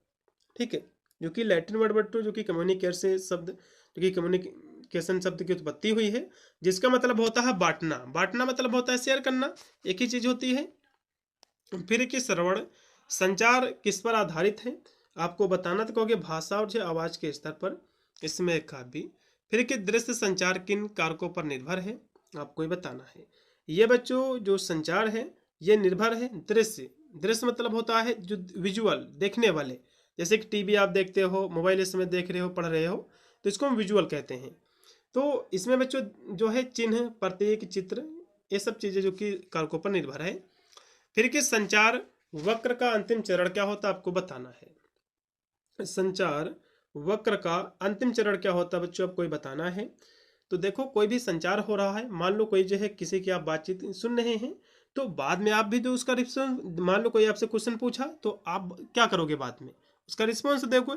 ठीक है, जो कि लैटिन वर्ड बच्चों जो कि कम्युनिकेट से शब्द, जो कि कम्युनिकेशन शब्द की उत्पत्ति हुई है, जिसका मतलब होता है बांटना। बांटना मतलब होता है शेयर करना, एक ही चीज होती है। फिर कि श्रवण संचार किस पर आधारित है आपको बताना, तो कहोगे भाषा और जो आवाज के स्तर पर। इसमें एक भी। फिर कि दृश्य संचार किन कारकों पर निर्भर है आपको ये बताना है। ये बच्चों जो संचार है ये निर्भर है दृश्य। दृश्य मतलब होता है जो विजुअल, देखने वाले, जैसे कि टीवी आप देखते हो, मोबाइल इस समय देख रहे हो, पढ़ रहे हो, तो इसको हम विजुअल कहते हैं। तो इसमें बच्चों जो है चिन्ह, प्रतीक, चित्र, ये सब चीज़ें जो कि कारकों पर निर्भर है। फिर कि संचार वक्र का अंतिम चरण क्या होता है आपको बताना है। संचार वक्र का अंतिम चरण क्या होता है बच्चों आपको बताना है। तो देखो कोई भी संचार हो रहा है, मान लो कोई जो है किसी की आप बातचीत सुन रहे हैं, तो बाद में आप भी जो उसका रिस्पॉन्स, मान लो कोई आपसे क्वेश्चन पूछा तो आप क्या करोगे, बाद में उसका रिस्पॉन्स देखो।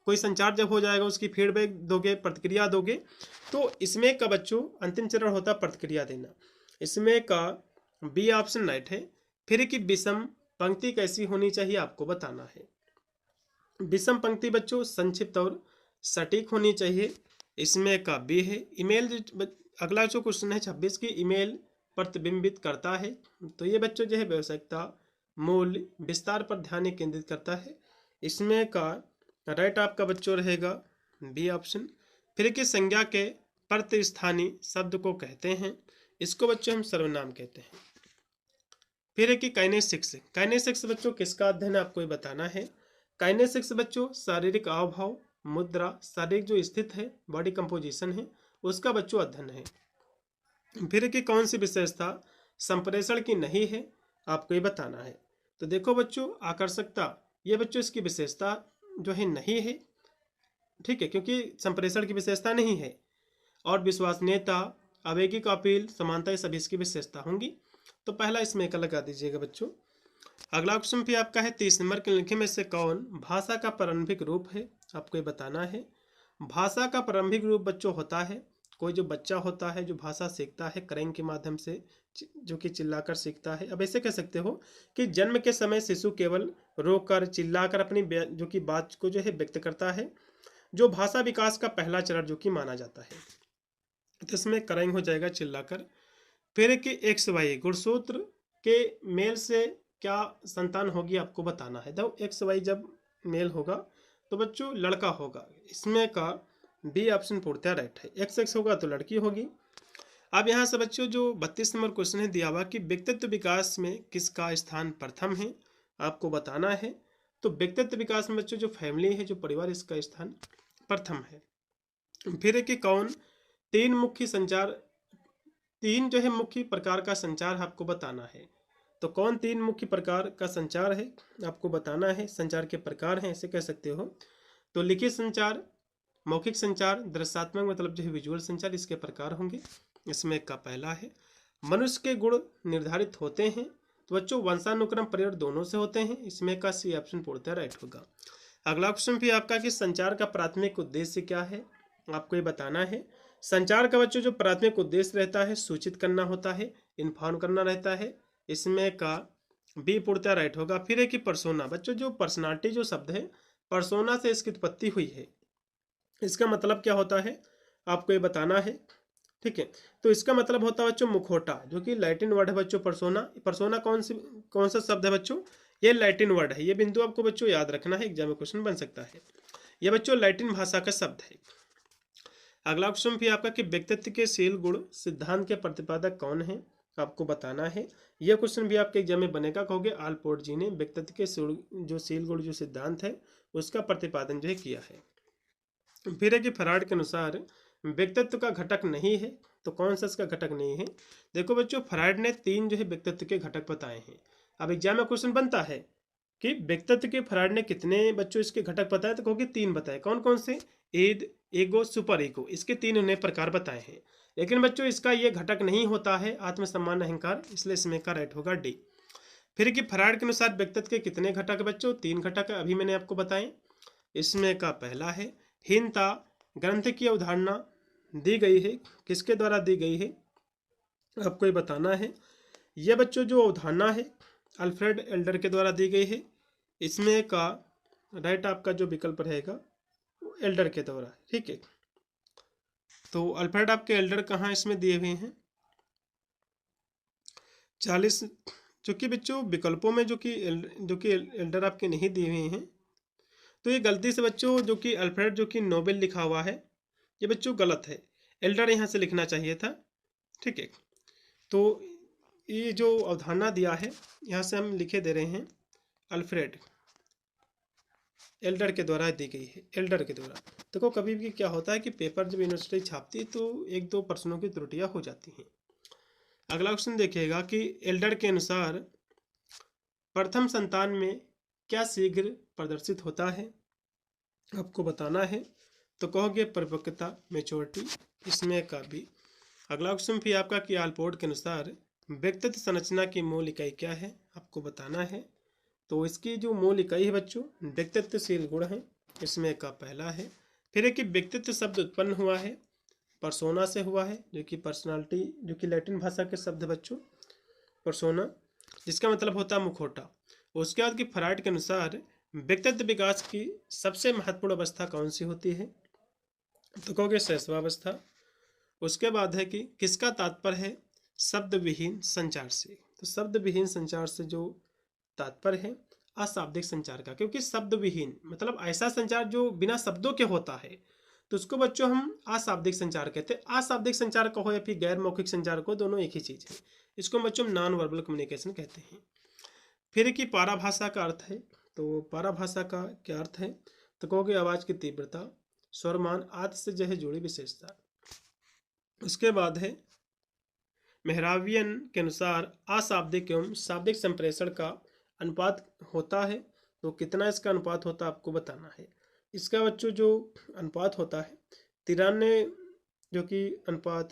कोई संचार जब हो जाएगा उसकी फीडबैक दोगे, प्रतिक्रिया दोगे। तो इसमें का बच्चों अंतिम चरण होता है प्रतिक्रिया देना। इसमें का बी ऑप्शन राइट है। फिर कि विषम पंक्ति कैसी होनी चाहिए आपको बताना है। विषम पंक्ति बच्चों संक्षिप्त और सटीक होनी चाहिए। इसमें का बी है। ईमेल अगला जो क्वेश्चन है 26 की, ईमेल प्रतिबिंबित करता है, तो ये बच्चों जो है व्यावसायिकता, मूल्य, विस्तार पर ध्यान केंद्रित करता है। इसमें का राइट आपका बच्चों रहेगा बी ऑप्शन। फिर कि संज्ञा के प्रतिस्थानी शब्द को कहते हैं, इसको बच्चों हम सर्वनाम कहते हैं। फिर है कि काइनेसिक्स। काइनेसिक्स बच्चों किसका अध्ययन है आपको ये बताना है। काइनेसिक्स बच्चों शारीरिक हाव भाव, मुद्रा, शारीरिक जो स्थित है, बॉडी कंपोजिशन है, उसका बच्चों अध्ययन है। फिर कि कौन सी विशेषता संप्रेषण की नहीं है आपको ये बताना है। तो देखो बच्चों आकर्षकता, ये बच्चों इसकी विशेषता जो है नहीं है, ठीक है, क्योंकि संप्रेषण की विशेषता नहीं है। और विश्वसनीयता, आवेगिक अपील, समानता, ये सभी इसकी विशेषता होंगी। तो पहला इसमें एक लगा दीजिएगा बच्चों। अगला क्वेश्चन भी आपका है 30 नंबर के, लिखे में से कौन भाषा का प्रारंभिक रूप है आपको ये बताना है। भाषा का प्रारंभिक रूप बच्चों होता है कोई जो बच्चा होता है जो भाषा सीखता है करेंग के माध्यम से, जो कि चिल्लाकर सीखता है। अब ऐसे कह सकते हो कि जन्म के समय शिशु केवल रोकर चिल्लाकर अपनी जो कि बात को जो है व्यक्त करता है, जो भाषा विकास का पहला चरण जो कि माना जाता है। तो इसमें करेंग हो जाएगा चिल्लाकर। फिर कि एक्स वाई गुणसूत्र के मेल से क्या संतान होगी आपको बताना है। तो एक्स वाई जब मेल होगा तो बच्चों लड़का होगा। इसमें का बी ऑप्शन पूर्णतः राइट है। एक्स एक्स होगा तो लड़की होगी। अब यहाँ से बच्चों जो 32 नंबर क्वेश्चन है दिया हुआ कि व्यक्तित्व विकास में किसका स्थान प्रथम है, आपको बताना है। तो व्यक्तित्व विकास में बच्चों जो फैमिली है, जो परिवार, इसका स्थान प्रथम है। फिर है कि कौन तीन जो है मुख्य प्रकार का संचार आपको बताना है। तो कौन तीन मुख्य प्रकार का संचार है आपको बताना है। संचार के प्रकार हैं, ऐसे कह सकते हो। तो लिखित संचार, मौखिक संचार, दृश्यात्मक मतलब जो है विजुअल संचार, इसके प्रकार होंगे। इसमें का पहला है मनुष्य के गुण निर्धारित होते हैं। तो बच्चों वंशानुक्रम परिवर्तन दोनों से होते हैं। इसमें का सी ऑप्शन पूर्णतः राइट होगा। अगला क्वेश्चन भी आपका कि संचार का प्राथमिक उद्देश्य क्या है, आपको ये बताना है। संचार का बच्चों जो प्राथमिक उद्देश्य रहता है सूचित करना होता है, इन्फॉर्म करना रहता है। इसमें का बी पूर्णतः राइट होगा। फिर है कि पर्सोना, बच्चों जो पर्सनालिटी जो शब्द है पर्सोना से इसकी उत्पत्ति हुई है। इसका मतलब क्या होता है आपको ये बताना है, ठीक है। तो इसका मतलब होता है बच्चों मुखौटा, जो कि लैटिन वर्ड है बच्चों पर्सोना। पर्सोना कौन सा शब्द है बच्चों, ये लैटिन वर्ड है। ये बिंदु आपको बच्चों याद रखना है, एग्जाम में क्वेश्चन बन सकता है। ये बच्चों लैटिन भाषा का शब्द है। अगला क्वेश्चन भी आपका कि व्यक्तित्व के शील गुण सिद्धांत के प्रतिपादक कौन है, आपको बताना है। यह क्वेश्चन भी आपके एग्जाम में बनेगा। कहोगे आलपोर्ट जी ने व्यक्तित्व के जो शील गुण जो सिद्धांत है उसका प्रतिपादन जो है किया है। फिर है कि फराड के अनुसार व्यक्तित्व का घटक नहीं है। तो कौन सा इसका घटक नहीं है, देखो बच्चों फराड ने तीन जो है व्यक्तित्व के घटक बताए हैं। अब एग्जाम में क्वेश्चन बनता है कि व्यक्तित्व के फराड ने कितने बच्चों इसके घटक बताए, तो कहोगे तीन बताए। कौन कौन से, ईद, ईगो, सुपर ईगो, इसके तीन उन्हें प्रकार बताए हैं। लेकिन बच्चों इसका ये घटक नहीं होता है आत्मसम्मान अहंकार, इसलिए इसमें का राइट होगा डी। फिर कि फराड के अनुसार व्यक्तित्व के कितने घटक बच्चों, तीन घटक अभी मैंने आपको बताए। इसमें का पहला है हीनता। ग्रंथ की अवधारणा दी गई है, किसके द्वारा दी गई है आपको ये बताना है। यह बच्चों जो अवधारणा है अल्फ्रेड एल्डर के द्वारा दी गई है। इसमें का राइट आपका जो विकल्प रहेगा एल्डर के द्वारा, ठीक है। तो अल्फ्रेड आपके एल्डर कहाँ इसमें दिए हुए हैं 40, जो कि बच्चों विकल्पों में जो कि एल्डर आपके नहीं दिए हुए हैं। तो ये गलती से बच्चों जो कि अल्फ्रेड जो कि नोबेल लिखा हुआ है ये बच्चों गलत है, एल्डर यहाँ से लिखना चाहिए था, ठीक है। तो ये जो अवधारणा दिया है यहाँ से हम लिखे दे रहे हैं अल्फ्रेड एल्डर के द्वारा दी गई है, एल्डर के द्वारा। देखो कभी भी क्या होता है कि पेपर जब यूनिवर्सिटी छापती है तो एक दो प्रश्नों की त्रुटियां हो जाती हैं। अगला क्वेश्चन देखिएगा कि एल्डर के अनुसार प्रथम संतान में क्या शीघ्र प्रदर्शित होता है, आपको बताना है। तो कहोगे परिपक्वता, मैच्योरिटी, इसमें का भी। अगला क्वेश्चन भी आपका कि आलपोर्ट के अनुसार व्यक्तित्व संरचना की मूल इकाई क्या है, आपको बताना है। तो इसकी जो मूल इकाई है बच्चों व्यक्तित्वशील गुण है, इसमें का पहला है। फिर है कि व्यक्तित्व शब्द उत्पन्न हुआ है पर्सोना से हुआ है, जो कि पर्सनालिटी जो कि लैटिन भाषा के शब्द बच्चों पर्सोना, जिसका मतलब होता है मुखौटा। उसके बाद कि फराड के अनुसार व्यक्तित्व विकास की सबसे महत्वपूर्ण अवस्था कौन सी होती है, तो कहोगे शैशवावस्था। उसके बाद है कि किसका तात्पर्य है शब्द विहीन संचार से। तो शब्द विहीन संचार से जो तात्पर्य है अशाब्दिक संचार का, क्योंकि शब्द विहीन मतलब ऐसा संचार जो बिना शब्दों के होता है तो उसको बच्चों हम अशाब्दिक संचार कहते हैं। अशाब्दिक संचार कहो या फिर गैर मौखिक संचार को, दोनों एक ही चीज है। इसको बच्चों नॉन वर्बल कम्युनिकेशन कहते हैं। फिर कि पाराभाषा का अर्थ है, तो पाराभाषा का क्या अर्थ है, तो कहोगे आवाज की तीव्रता, स्वरमान आदि से जो है जुड़ी विशेषता। उसके बाद है मेहराबियन के अनुसार अशाब्दिक एवं शाब्दिक संप्रेषण का अनुपात होता है। तो कितना इसका अनुपात होता है आपको बताना है। इसका बच्चों जो अनुपात होता है 93 जो कि अनुपात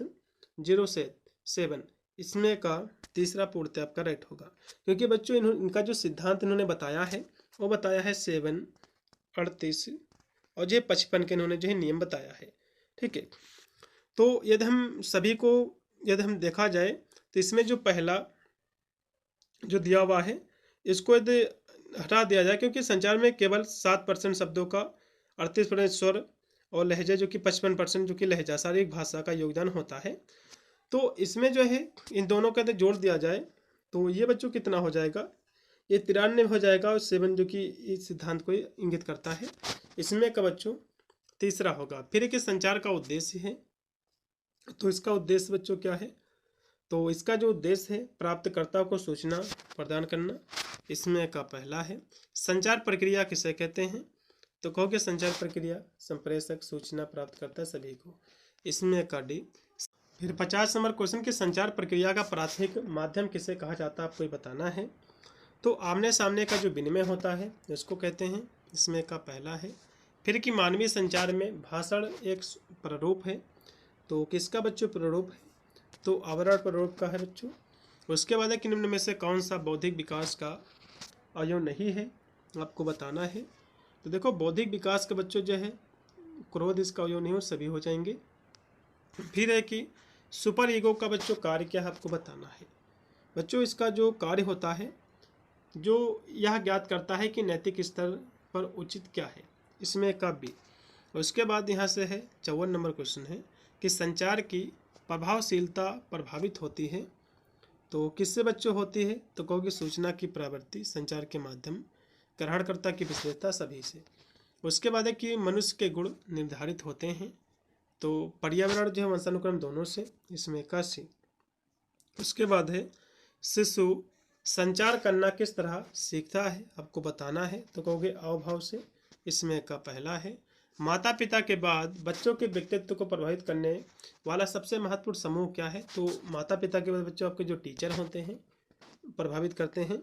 0 से 7, इसमें का तीसरा पूर्णतः आपका राइट होगा। क्योंकि बच्चों इनका जो सिद्धांत इन्होंने बताया है वो बताया है 7, 38 और जो 55 के इन्होंने जो है नियम बताया है, ठीक है। तो यदि हम सभी को यदि हम देखा जाए तो इसमें जो पहला जो दिया हुआ है इसको यदि हटा दिया जाए, क्योंकि संचार में केवल 7% शब्दों का 38% स्वर और लहजे जो कि 55% जो कि लहजा शारीरिक भाषा का योगदान होता है। तो इसमें जो है इन दोनों का जोड़ दिया जाए तो ये बच्चों कितना हो जाएगा, ये 93 हो जाएगा और 7 जो कि इस सिद्धांत को इंगित करता है। इसमें का बच्चों तीसरा होगा। फिर कि संचार का उद्देश्य है, तो इसका उद्देश्य बच्चों क्या है तो इसका जो उद्देश्य है प्राप्तकर्ता को सूचना प्रदान करना, इसमें का पहला है। संचार प्रक्रिया किसे कहते हैं, तो कहोगे संचार प्रक्रिया संप्रेषक सूचना प्राप्त करता सभी को, इसमें का डी। फिर 50 नंबर क्वेश्चन के संचार प्रक्रिया का प्राथमिक माध्यम किसे कहा जाता है आपको बताना है। तो आमने सामने का जो विनिमय होता है उसको कहते हैं, इसमें का पहला है। फिर कि मानवीय संचार में भाषण एक प्रारूप है, तो किसका बच्चों प्रारूप है, तो आवरण प्रारूप का है बच्चों। उसके बाद है कि निम्न में से कौन सा बौद्धिक विकास का अवयव नहीं है, आपको बताना है। तो देखो बौद्धिक विकास के बच्चों जो है क्रोध इसका अवयव नहीं हो, सभी हो जाएंगे। फिर है कि सुपर ईगो का बच्चों कार्य क्या है आपको बताना है। बच्चों इसका जो कार्य होता है जो यह ज्ञात करता है कि नैतिक स्तर पर उचित क्या है, इसमें का बी। उसके बाद यहाँ से है 54 नंबर क्वेश्चन है कि संचार की प्रभावशीलता प्रभावित होती है, तो किससे बच्चों होती है, तो कहोगे सूचना की प्रवृत्ति, संचार के माध्यम, ग्रहणकर्ता की विशेषता, सभी से। उसके बाद है कि मनुष्य के गुण निर्धारित होते हैं, तो पर्यावरण जो है वंशानुक्रम दोनों से, इसमें का सी। उसके बाद है शिशु संचार करना किस तरह सीखता है, आपको बताना है, तो कहोगे अवभाव से, इसमें का पहला है। माता पिता के बाद बच्चों के व्यक्तित्व को प्रभावित करने वाला सबसे महत्वपूर्ण समूह क्या है, तो माता पिता के बाद बच्चों आपके जो टीचर होते हैं प्रभावित करते हैं,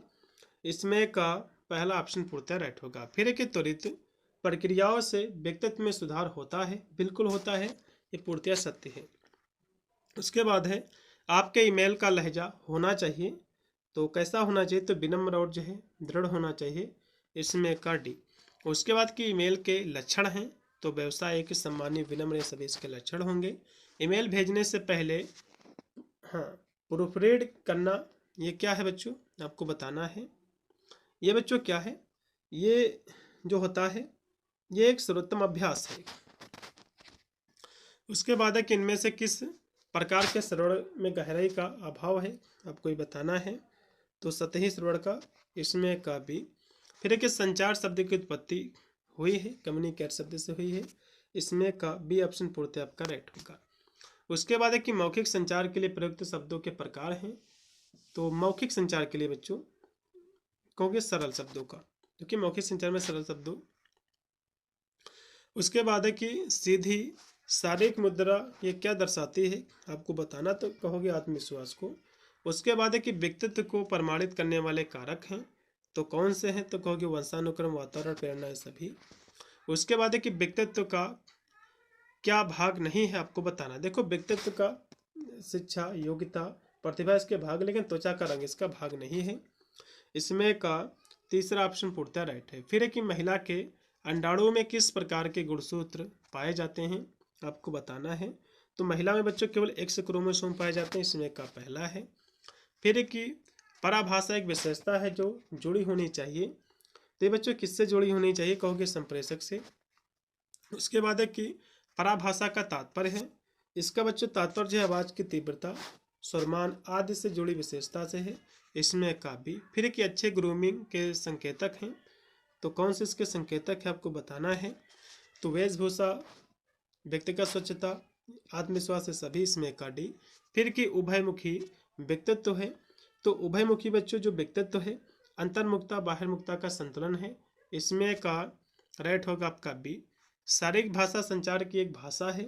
इसमें का पहला ऑप्शन पूर्णतः राइट होगा। फिर एक त्वरित प्रक्रियाओं से व्यक्तित्व में सुधार होता है, बिल्कुल होता है, ये पूर्णतः सत्य है। उसके बाद है आपके ईमेल का लहजा होना चाहिए, तो कैसा होना चाहिए, तो विनम्र और जो है दृढ़ होना चाहिए, इसमें का डी। उसके बाद की ईमेल के लक्षण हैं, तो व्यवसाय के सम्मानीय विनम्र सभी इसके लक्षण होंगे। ईमेल भेजने से पहले हाँ प्रूफ रीड करना, ये क्या है बच्चों आपको बताना है। ये बच्चों क्या है, ये जो होता है ये एक सर्वोत्तम अभ्यास है। उसके बाद है कि इनमें से किस प्रकार के श्रवण में गहराई का अभाव है, आपको ये बताना है, तो सतही श्रवण का, इसमें का भी। फिर एक संचार शब्द की उत्पत्ति हुई है, कम्युनिकेट शब्द से हुई है, इसमें का बी ऑप्शन पूर्णतः आपका राइट होगा। उसके बाद है कि मौखिक संचार के लिए प्रयुक्त शब्दों के प्रकार हैं, तो मौखिक संचार के लिए बच्चों कहोगे सरल शब्दों का, क्योंकि मौखिक संचार में सरल शब्दों। उसके बाद है कि सीधी शारीरिक मुद्रा ये क्या दर्शाती है, आपको बताना, तो कहोगे आत्मविश्वास को। उसके बाद है कि व्यक्तित्व को प्रमाणित करने वाले कारक हैं, तो कौन से हैं, तो कहोगे वंशानुक्रम, वातावरण, प्रेरणा, सभी। उसके बाद है कि व्यक्तित्व का क्या भाग नहीं है, आपको बताना। देखो व्यक्तित्व का शिक्षा, योग्यता, प्रतिभा इसके भाग, लेकिन त्वचा का रंग इसका भाग नहीं है, इसमें का तीसरा ऑप्शन पूर्णतः राइट है। फिर है कि महिला के अंडाणुओं में किस प्रकार के गुणसूत्र पाए जाते हैं, आपको बताना है, तो महिला में बच्चों केवल X क्रोमोसोम पाए जाते हैं, इसमें का पहला है। फिर कि पराभाषा एक विशेषता है जो जुड़ी होनी चाहिए, तो ये बच्चों किससे जुड़ी होनी चाहिए, कहोगे संप्रेषक से। उसके बाद है कि पराभाषा का तात्पर्य है, इसका बच्चों तात्पर्य है आवाज की तीव्रता, स्वरमान आदि से जुड़ी विशेषता से है, इसमें का भी। फिर कि अच्छे ग्रूमिंग के संकेतक हैं, तो कौन से इसके संकेतक है आपको बताना है, तो वेशभूषा, व्यक्तिगत स्वच्छता, आत्मविश्वास से सभी, इसमें का डी। फिर कि उभयमुखी व्यक्तित्व है, तो उभयमुखी बच्चों जो व्यक्तित्व है अंतर्मुखता बाहिर्मुखता का संतुलन है, इसमें का राइट होगा आपका बी। शारीरिक भाषा संचार की एक भाषा है,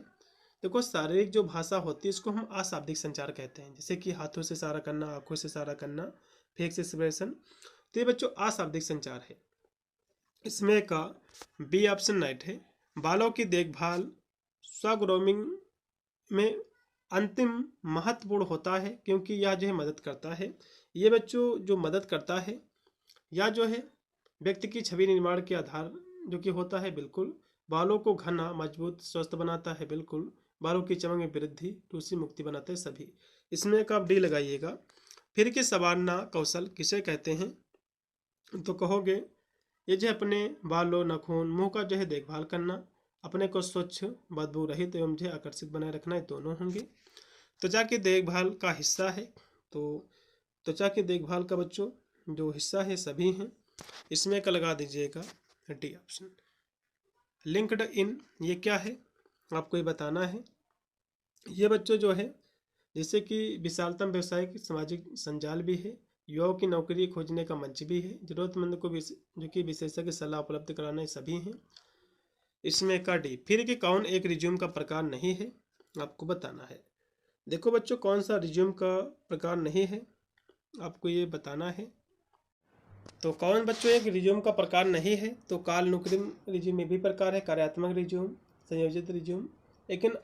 देखो शारीरिक जो भाषा होती है इसको हम अशाब्दिक संचार कहते हैं, जैसे कि हाथों से इशारा करना, आंखों से इशारा करना, फेस एक्सप्रेशन, तो ये बच्चों अशाब्दिक संचार है, इसमें का बी ऑप्शन राइट है। बालों की देखभाल स्वग्रूमिंग में अंतिम महत्वपूर्ण होता है, क्योंकि यह जो है मदद करता है, ये बच्चों जो मदद करता है या जो है व्यक्ति की छवि निर्माण के आधार जो कि होता है, बिल्कुल। बालों को घना, मजबूत, स्वस्थ बनाता है, बिल्कुल। बालों की चमक में वृद्धि, रूसी मुक्ति बनाता है, सभी, इसमें का आप डी लगाइएगा। फिर के संवारना कौशल किसे कहते हैं, तो कहोगे ये जो अपने बालों, नाखून, मुंह का जो है देखभाल करना, अपने को स्वच्छ, बदबू रहित एवं जो आकर्षित बनाए रखना, ये दोनों होंगे। त्वचा की देखभाल का हिस्सा है, तो त्वचा की देखभाल का बच्चों जो हिस्सा है सभी हैं, इसमें का लगा दीजिएगा डी ऑप्शन। लिंक्ड इन ये क्या है, आपको ये बताना है। ये बच्चों जो है जैसे कि विशालतम व्यवसायिक सामाजिक संजाल भी है, युवाओं की नौकरी खोजने का मंच भी है, जरूरतमंद को जो कि विशेषज्ञ सलाह उपलब्ध कराना, ये सभी हैं। इसमें का डी। फिर कि कौन एक रिज्यूम का प्रकार नहीं है, आपको बताना है। देखो बच्चों, कौन सा रिज्यूम का प्रकार नहीं है आपको ये बताना है। तो कौन बच्चों एक रिज्यूम का प्रकार नहीं है, तो कालानुक्रम रिज्यूम में भी प्रकार है, कार्यात्मक रिज्यूम, संयोजित रिज्यूम, लेकिन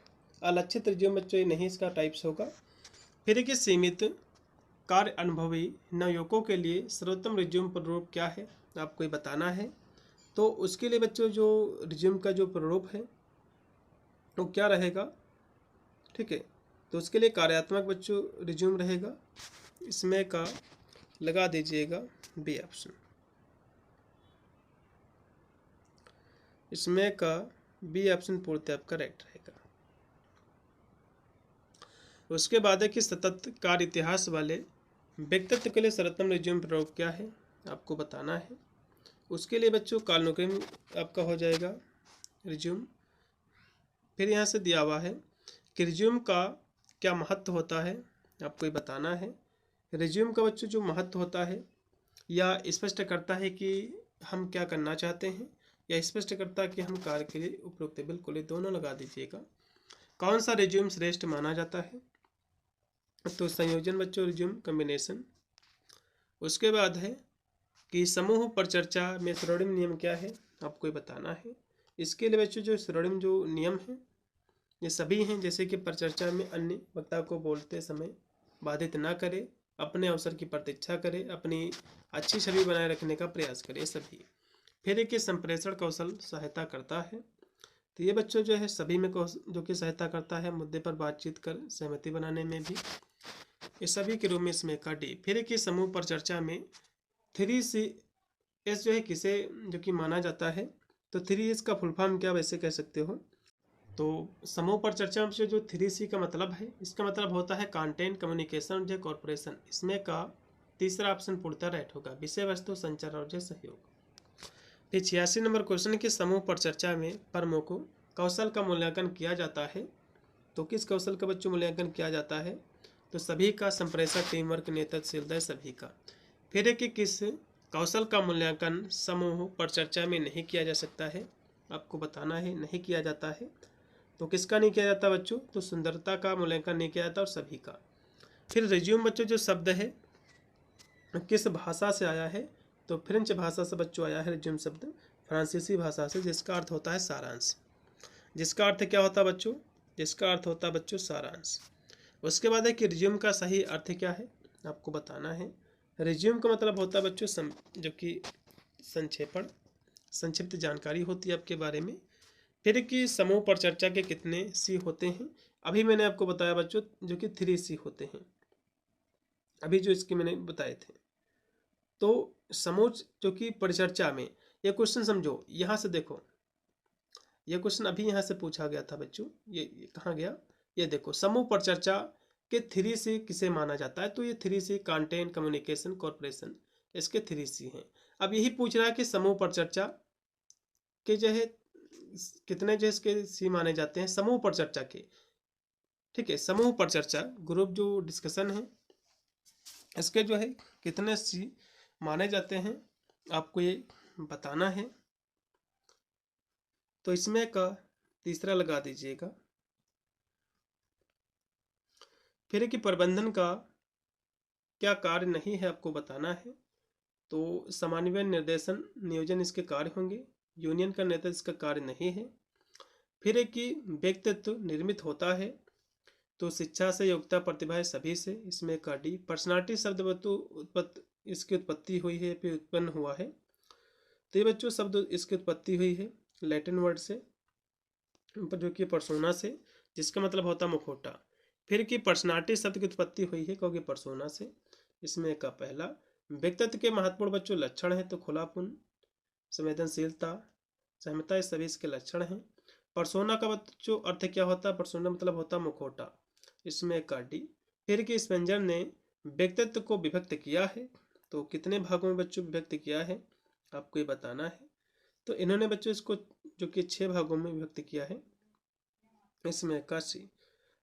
अलक्षित रिज्यूम बच्चों ये नहीं इसका टाइप्स होगा। फिर कि सीमित कार्य अनुभवी नवयुवकों के लिए सर्वोत्तम रिज्यूम प्रारूप क्या है, आपको ये बताना है। तो उसके लिए बच्चों जो रिज्यूम का जो प्रारूप है वो क्या रहेगा, ठीक है। तो उसके लिए कार्यात्मक बच्चों रिज्यूम रहेगा। इसमें का लगा दीजिएगा बी ऑप्शन। इसमें का बी ऑप्शन पूर्णतः करेक्ट रहेगा। उसके बाद है कि सतत कार्य इतिहास वाले व्यक्तित्व के लिए सर्वोत्तम रिज्यूम प्रारूप क्या है, आपको बताना है। उसके लिए बच्चों कालानुक्रम आपका हो जाएगा रिज्यूम। फिर यहाँ से दिया हुआ है कि रिज्यूम का क्या महत्व होता है, आपको ये बताना है। रिज्यूम का बच्चों जो महत्व होता है या स्पष्ट करता है कि हम क्या करना चाहते हैं, या स्पष्ट करता है कि हम कार्य के लिए उपयुक्त, बिल्कुल ये दोनों लगा दीजिएगा। कौन सा रिज्यूम श्रेष्ठ माना जाता है, तो संयोजन बच्चों रिज्यूम कॉम्बिनेशन। उसके बाद है कि समूह पर चर्चा में श्रोडिंग नियम क्या है, आपको ये बताना है। इसके लिए बच्चों जो श्रोडिंग जो नियम है ये सभी हैं, जैसे कि परिचर्चा में अन्य वक्ता को बोलते समय बाधित ना करे, अपने अवसर की प्रतीक्षा करे, अपनी अच्छी छवि बनाए रखने का प्रयास करे, सभी। फिर एक संप्रेषण कौशल सहायता करता है, तो ये बच्चों जो है सभी में जो कि सहायता करता है, मुद्दे पर बातचीत कर सहमति बनाने में भी, ये सभी के रूप में इसमें का डी। फिर एक समूह पर चर्चा में 3CS जो है किसे जो कि माना जाता है, तो 3S का फुल फॉर्म क्या वैसे कह सकते हो। तो समूह पर चर्चा से जो 3C का मतलब है, इसका मतलब होता है कंटेंट, कम्युनिकेशन और कॉर्पोरेशन। इसमें का तीसरा ऑप्शन पूर्णतः राइट होगा, विषय वस्तु, संचार और सहयोग। फिर 86 नंबर क्वेश्चन के समूह पर चर्चा में प्रमुख कौशल का मूल्यांकन किया जाता है, तो किस कौशल का बच्चों मूल्यांकन किया जाता है, तो सभी का, संप्रेषण, टीम वर्क, नेतृत्वशीलता, सभी का। फिर कि किस कौशल का मूल्यांकन समूह पर चर्चा में नहीं किया जा सकता है, आपको बताना है, नहीं किया जाता है। तो किसका नहीं किया जाता बच्चों, तो सुंदरता का मूल्यांकन नहीं किया जाता और सभी का। फिर रिज्यूम बच्चों जो शब्द है किस भाषा से आया है, तो फ्रेंच भाषा से बच्चों आया है रिज्यूम शब्द, फ्रांसीसी भाषा से, जिसका अर्थ होता है सारांश। जिसका अर्थ क्या होता है बच्चों, जिसका अर्थ होता है बच्चों सारांश। उसके बाद है कि रिज्यूम का सही अर्थ क्या है, आपको बताना है। रिज्यूम का मतलब होता है बच्चों जो कि संक्षेपण, संक्षिप्त जानकारी होती है आपके बारे में। फिर कि समूह पर चर्चा के कितने सी होते हैं, अभी मैंने आपको बताया बच्चों जो कि 3C होते हैं, अभी जो इसके मैंने बताए थे। तो समूह जो कि परिचर्चा में, ये क्वेश्चन समझो, यहाँ से देखो, ये क्वेश्चन अभी यहाँ से पूछा गया था बच्चों, ये कहाँ गया, ये देखो, समूह पर चर्चा के 3C किसे माना जाता है, तो ये 3C कंटेंट, कम्युनिकेशन, कॉर्पोरेशन, इसके 3C हैं। अब यही पूछ रहा है कि समूह पर चर्चा के जो है कितने जो इसके सी माने जाते हैं, समूह पर चर्चा के, ठीक है। समूह पर चर्चा, ग्रुप जो डिस्कशन है, इसके जो है कितने सी माने जाते हैं, आपको ये बताना है। तो इसमें का तीसरा लगा दीजिएगा। फिर कि प्रबंधन का क्या कार्य नहीं है, आपको बताना है। तो समन्वय, निर्देशन, नियोजन इसके कार्य होंगे। यूनियन का नेतृत्व इसका कार्य नहीं है। फिर कि व्यक्तित्व निर्मित होता है, तो शिक्षा से, योग्यता, प्रतिभा सभी से, इसमें का डी। पर्सनालिटी शब्द इसकी उत्पत्ति हुई है, फिर उत्पन्न हुआ है, तो ये बच्चों शब्द इसकी उत्पत्ति हुई है लैटिन वर्ड से, जो कि पर्सोना से, जिसका मतलब होता मुखौटा। फिर कि पर्सनालिटी शब्द की उत्पत्ति हुई है क्योंकि पर्सोना से, इसमें का पहला। व्यक्तित्व के महत्वपूर्ण बच्चों लक्षण है, तो खुलापन, संवेदनशीलता, सहमता, सभी इसके लक्षण हैं। पर्सोना का बच्चों अर्थ क्या होता है, पर्सोना मतलब होता मुखौटा, इसमें का डी। फिर कि स्पेंजर ने व्यक्तित्व को विभक्त किया है, तो कितने भागों में बच्चों विभक्त किया है, आपको ये बताना है। तो इन्होंने बच्चों इसको जो कि 6 भागों में विभक्त किया है, इसमें 81,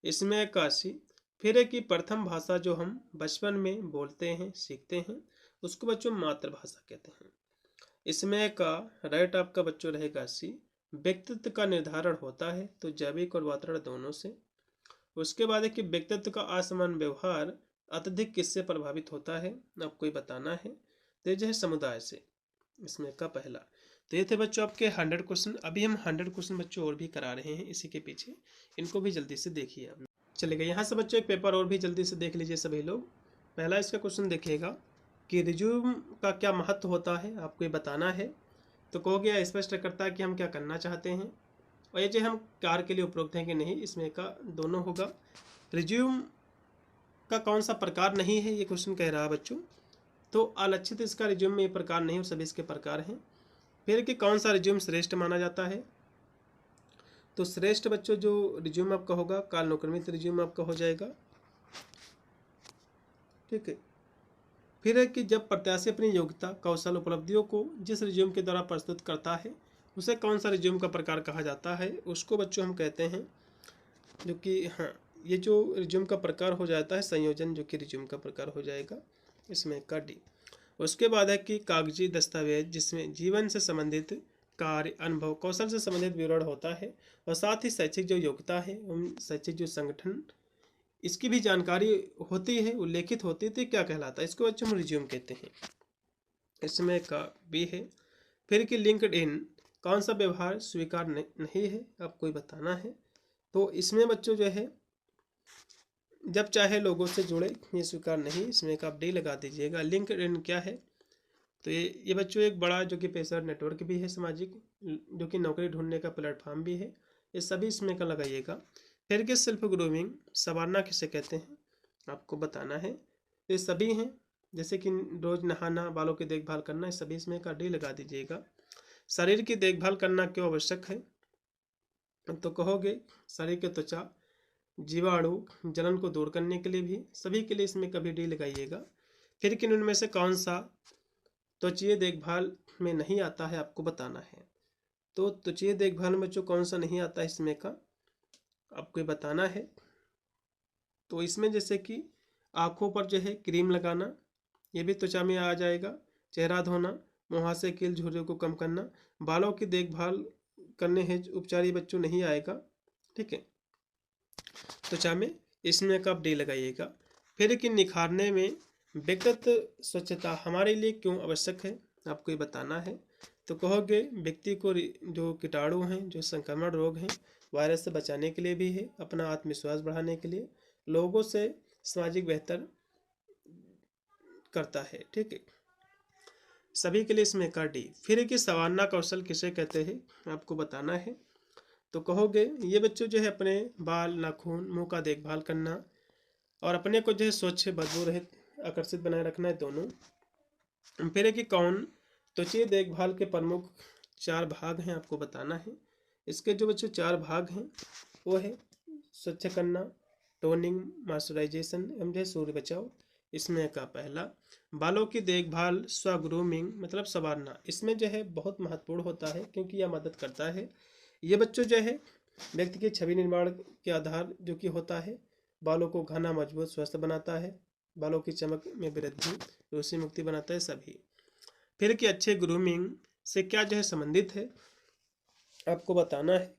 इसमें 81 फिर है कि प्रथम भाषा जो हम बचपन में बोलते हैं, सीखते हैं, उसको बच्चों मातृभाषा कहते हैं। इसमें का राइट आपका बच्चों रहेगा सी। व्यक्तित्व का निर्धारण होता है तो जैविक और वातावरण दोनों से। उसके बाद है कि व्यक्तित्व का असमान व्यवहार अत्यधिक किससे प्रभावित होता है, आपको ये बताना है। तो ये जो है समुदाय से, इसमें का पहला। तो ये थे बच्चों आपके 100 क्वेश्चन। अभी हम 100 क्वेश्चन बच्चों और भी करा रहे हैं इसी के पीछे, इनको भी जल्दी से देखिए आप। चलेगा यहाँ से बच्चों एक पेपर और भी जल्दी से देख लीजिए सभी लोग। पहला इसका क्वेश्चन देखिएगा कि रिज्यूम का क्या महत्व होता है, आपको ये बताना है। तो कहोगे यह स्पष्ट करता है कि हम क्या करना चाहते हैं और ये जो हम कार्य के लिए उपयुक्त हैं कि नहीं, इसमें का दोनों होगा। रिज्यूम का कौन सा प्रकार नहीं है, ये क्वेश्चन कह रहा है बच्चों। तो अलक्षित इसका रिज्यूम में ये प्रकार नहीं और सभी इसके प्रकार हैं। फिर कि कौन सा रिज्यूम श्रेष्ठ माना जाता है, तो श्रेष्ठ बच्चों जो रिज्यूम आपका होगा कालानुक्रमित रिज्यूम आपका हो जाएगा। ठीक है। फिर है कि जब प्रत्याशी अपनी योग्यता, कौशल, उपलब्धियों को जिस रिज्यूम के द्वारा प्रस्तुत करता है उसे कौन सा रिज्यूम का प्रकार कहा जाता है, उसको बच्चों हम कहते हैं जो कि हाँ, ये जो रिज्यूम का प्रकार हो जाता है संयोजन, जो कि रिज्यूम का प्रकार हो जाएगा, इसमें का डी। उसके बाद है कि कागजी दस्तावेज जिसमें जीवन से संबंधित कार्य, अनुभव, कौशल से संबंधित विवरण होता है और साथ ही शैक्षिक जो योग्यता है, शैक्षिक जो संगठन, इसकी भी जानकारी होती है, उल्लेखित होती है, तो क्या कहलाता है, इसको बच्चों हम रिज्यूम कहते हैं। इसमें का बी है। फिर कि लिंक्ड इन कौन सा व्यवहार स्वीकार नहीं है, आपको बताना है। तो इसमें बच्चों जो है जब चाहे लोगों से जुड़े, ये स्वीकार नहीं, इसमें का आप डी लगा दीजिएगा। लिंक्ड इन क्या है, तो ये बच्चों एक बड़ा जो कि पेशेवर नेटवर्क भी है सामाजिक, जो कि नौकरी ढूंढने का प्लेटफॉर्म भी है, ये सभी इसमें का लगाइएगा। फिर कि सेल्फ ग्रूमिंग संवारना किसे कहते हैं, आपको बताना है। ये सभी हैं, जैसे कि रोज नहाना, बालों की देखभाल करना, ये सभी इसमें का डी लगा दीजिएगा। शरीर की देखभाल करना क्यों आवश्यक है, तो कहोगे शरीर के त्वचा, जीवाणु, जलन को दूर करने के लिए भी, सभी के लिए इसमें कभी डी लगाइएगा। फिर किन उनमें से कौन सा त्वचीय देखभाल में नहीं आता है, आपको बताना है। तो त्वचीय देखभाल में जो कौन सा नहीं आता है, इसमें का आपको बताना है। तो इसमें जैसे कि आँखों पर जो है क्रीम लगाना, ये भी त्वचा में आ जाएगा। चेहरा धोना, मुहासे, कील, झुर्रियों को कम करना, बालों की देखभाल करने हैं उपचार, ये बच्चों नहीं आएगा। ठीक है, त्वचा में, इसमें का आप डी लगाइएगा। फिर कि निखारने में व्यक्तिगत स्वच्छता हमारे लिए क्यों आवश्यक है, आपको ये बताना है। तो कहोगे व्यक्ति को जो कीटाणु हैं, जो संक्रमण रोग हैं, वायरस से बचाने के लिए भी है, अपना आत्मविश्वास बढ़ाने के लिए, लोगों से सामाजिक बेहतर करता है। ठीक है, सभी के लिए इसमें का डी। फिर कि संवारना कौशल किसे कहते हैं, आपको बताना है। तो कहोगे ये बच्चों जो है अपने बाल, नाखून, मुंह का देखभाल करना और अपने को जो है स्वच्छ, बदबू रहित, आकर्षित बनाए रखना है, दोनों। फिर है कि कौन त्वचीय देखभाल के प्रमुख 4 भाग हैं, आपको बताना है। इसके जो बच्चों 4 भाग हैं वो है स्वच्छ करना, टोनिंग, मॉइस्चराइजेशन एवं सूर्य बचाव। इसमें का पहला बालों की देखभाल, स्व ग्रूमिंग मतलब संवारना, इसमें जो है बहुत महत्वपूर्ण होता है क्योंकि यह मदद करता है। ये बच्चों जो है व्यक्ति की छवि निर्माण के आधार जो कि होता है, बालों को घना, मजबूत, स्वस्थ बनाता है, बालों की चमक में वृद्धि, रोशनी मुक्ति बनाता है सभी। फिर कि अच्छे ग्रूमिंग से क्या जो है संबंधित है, आपको बताना है।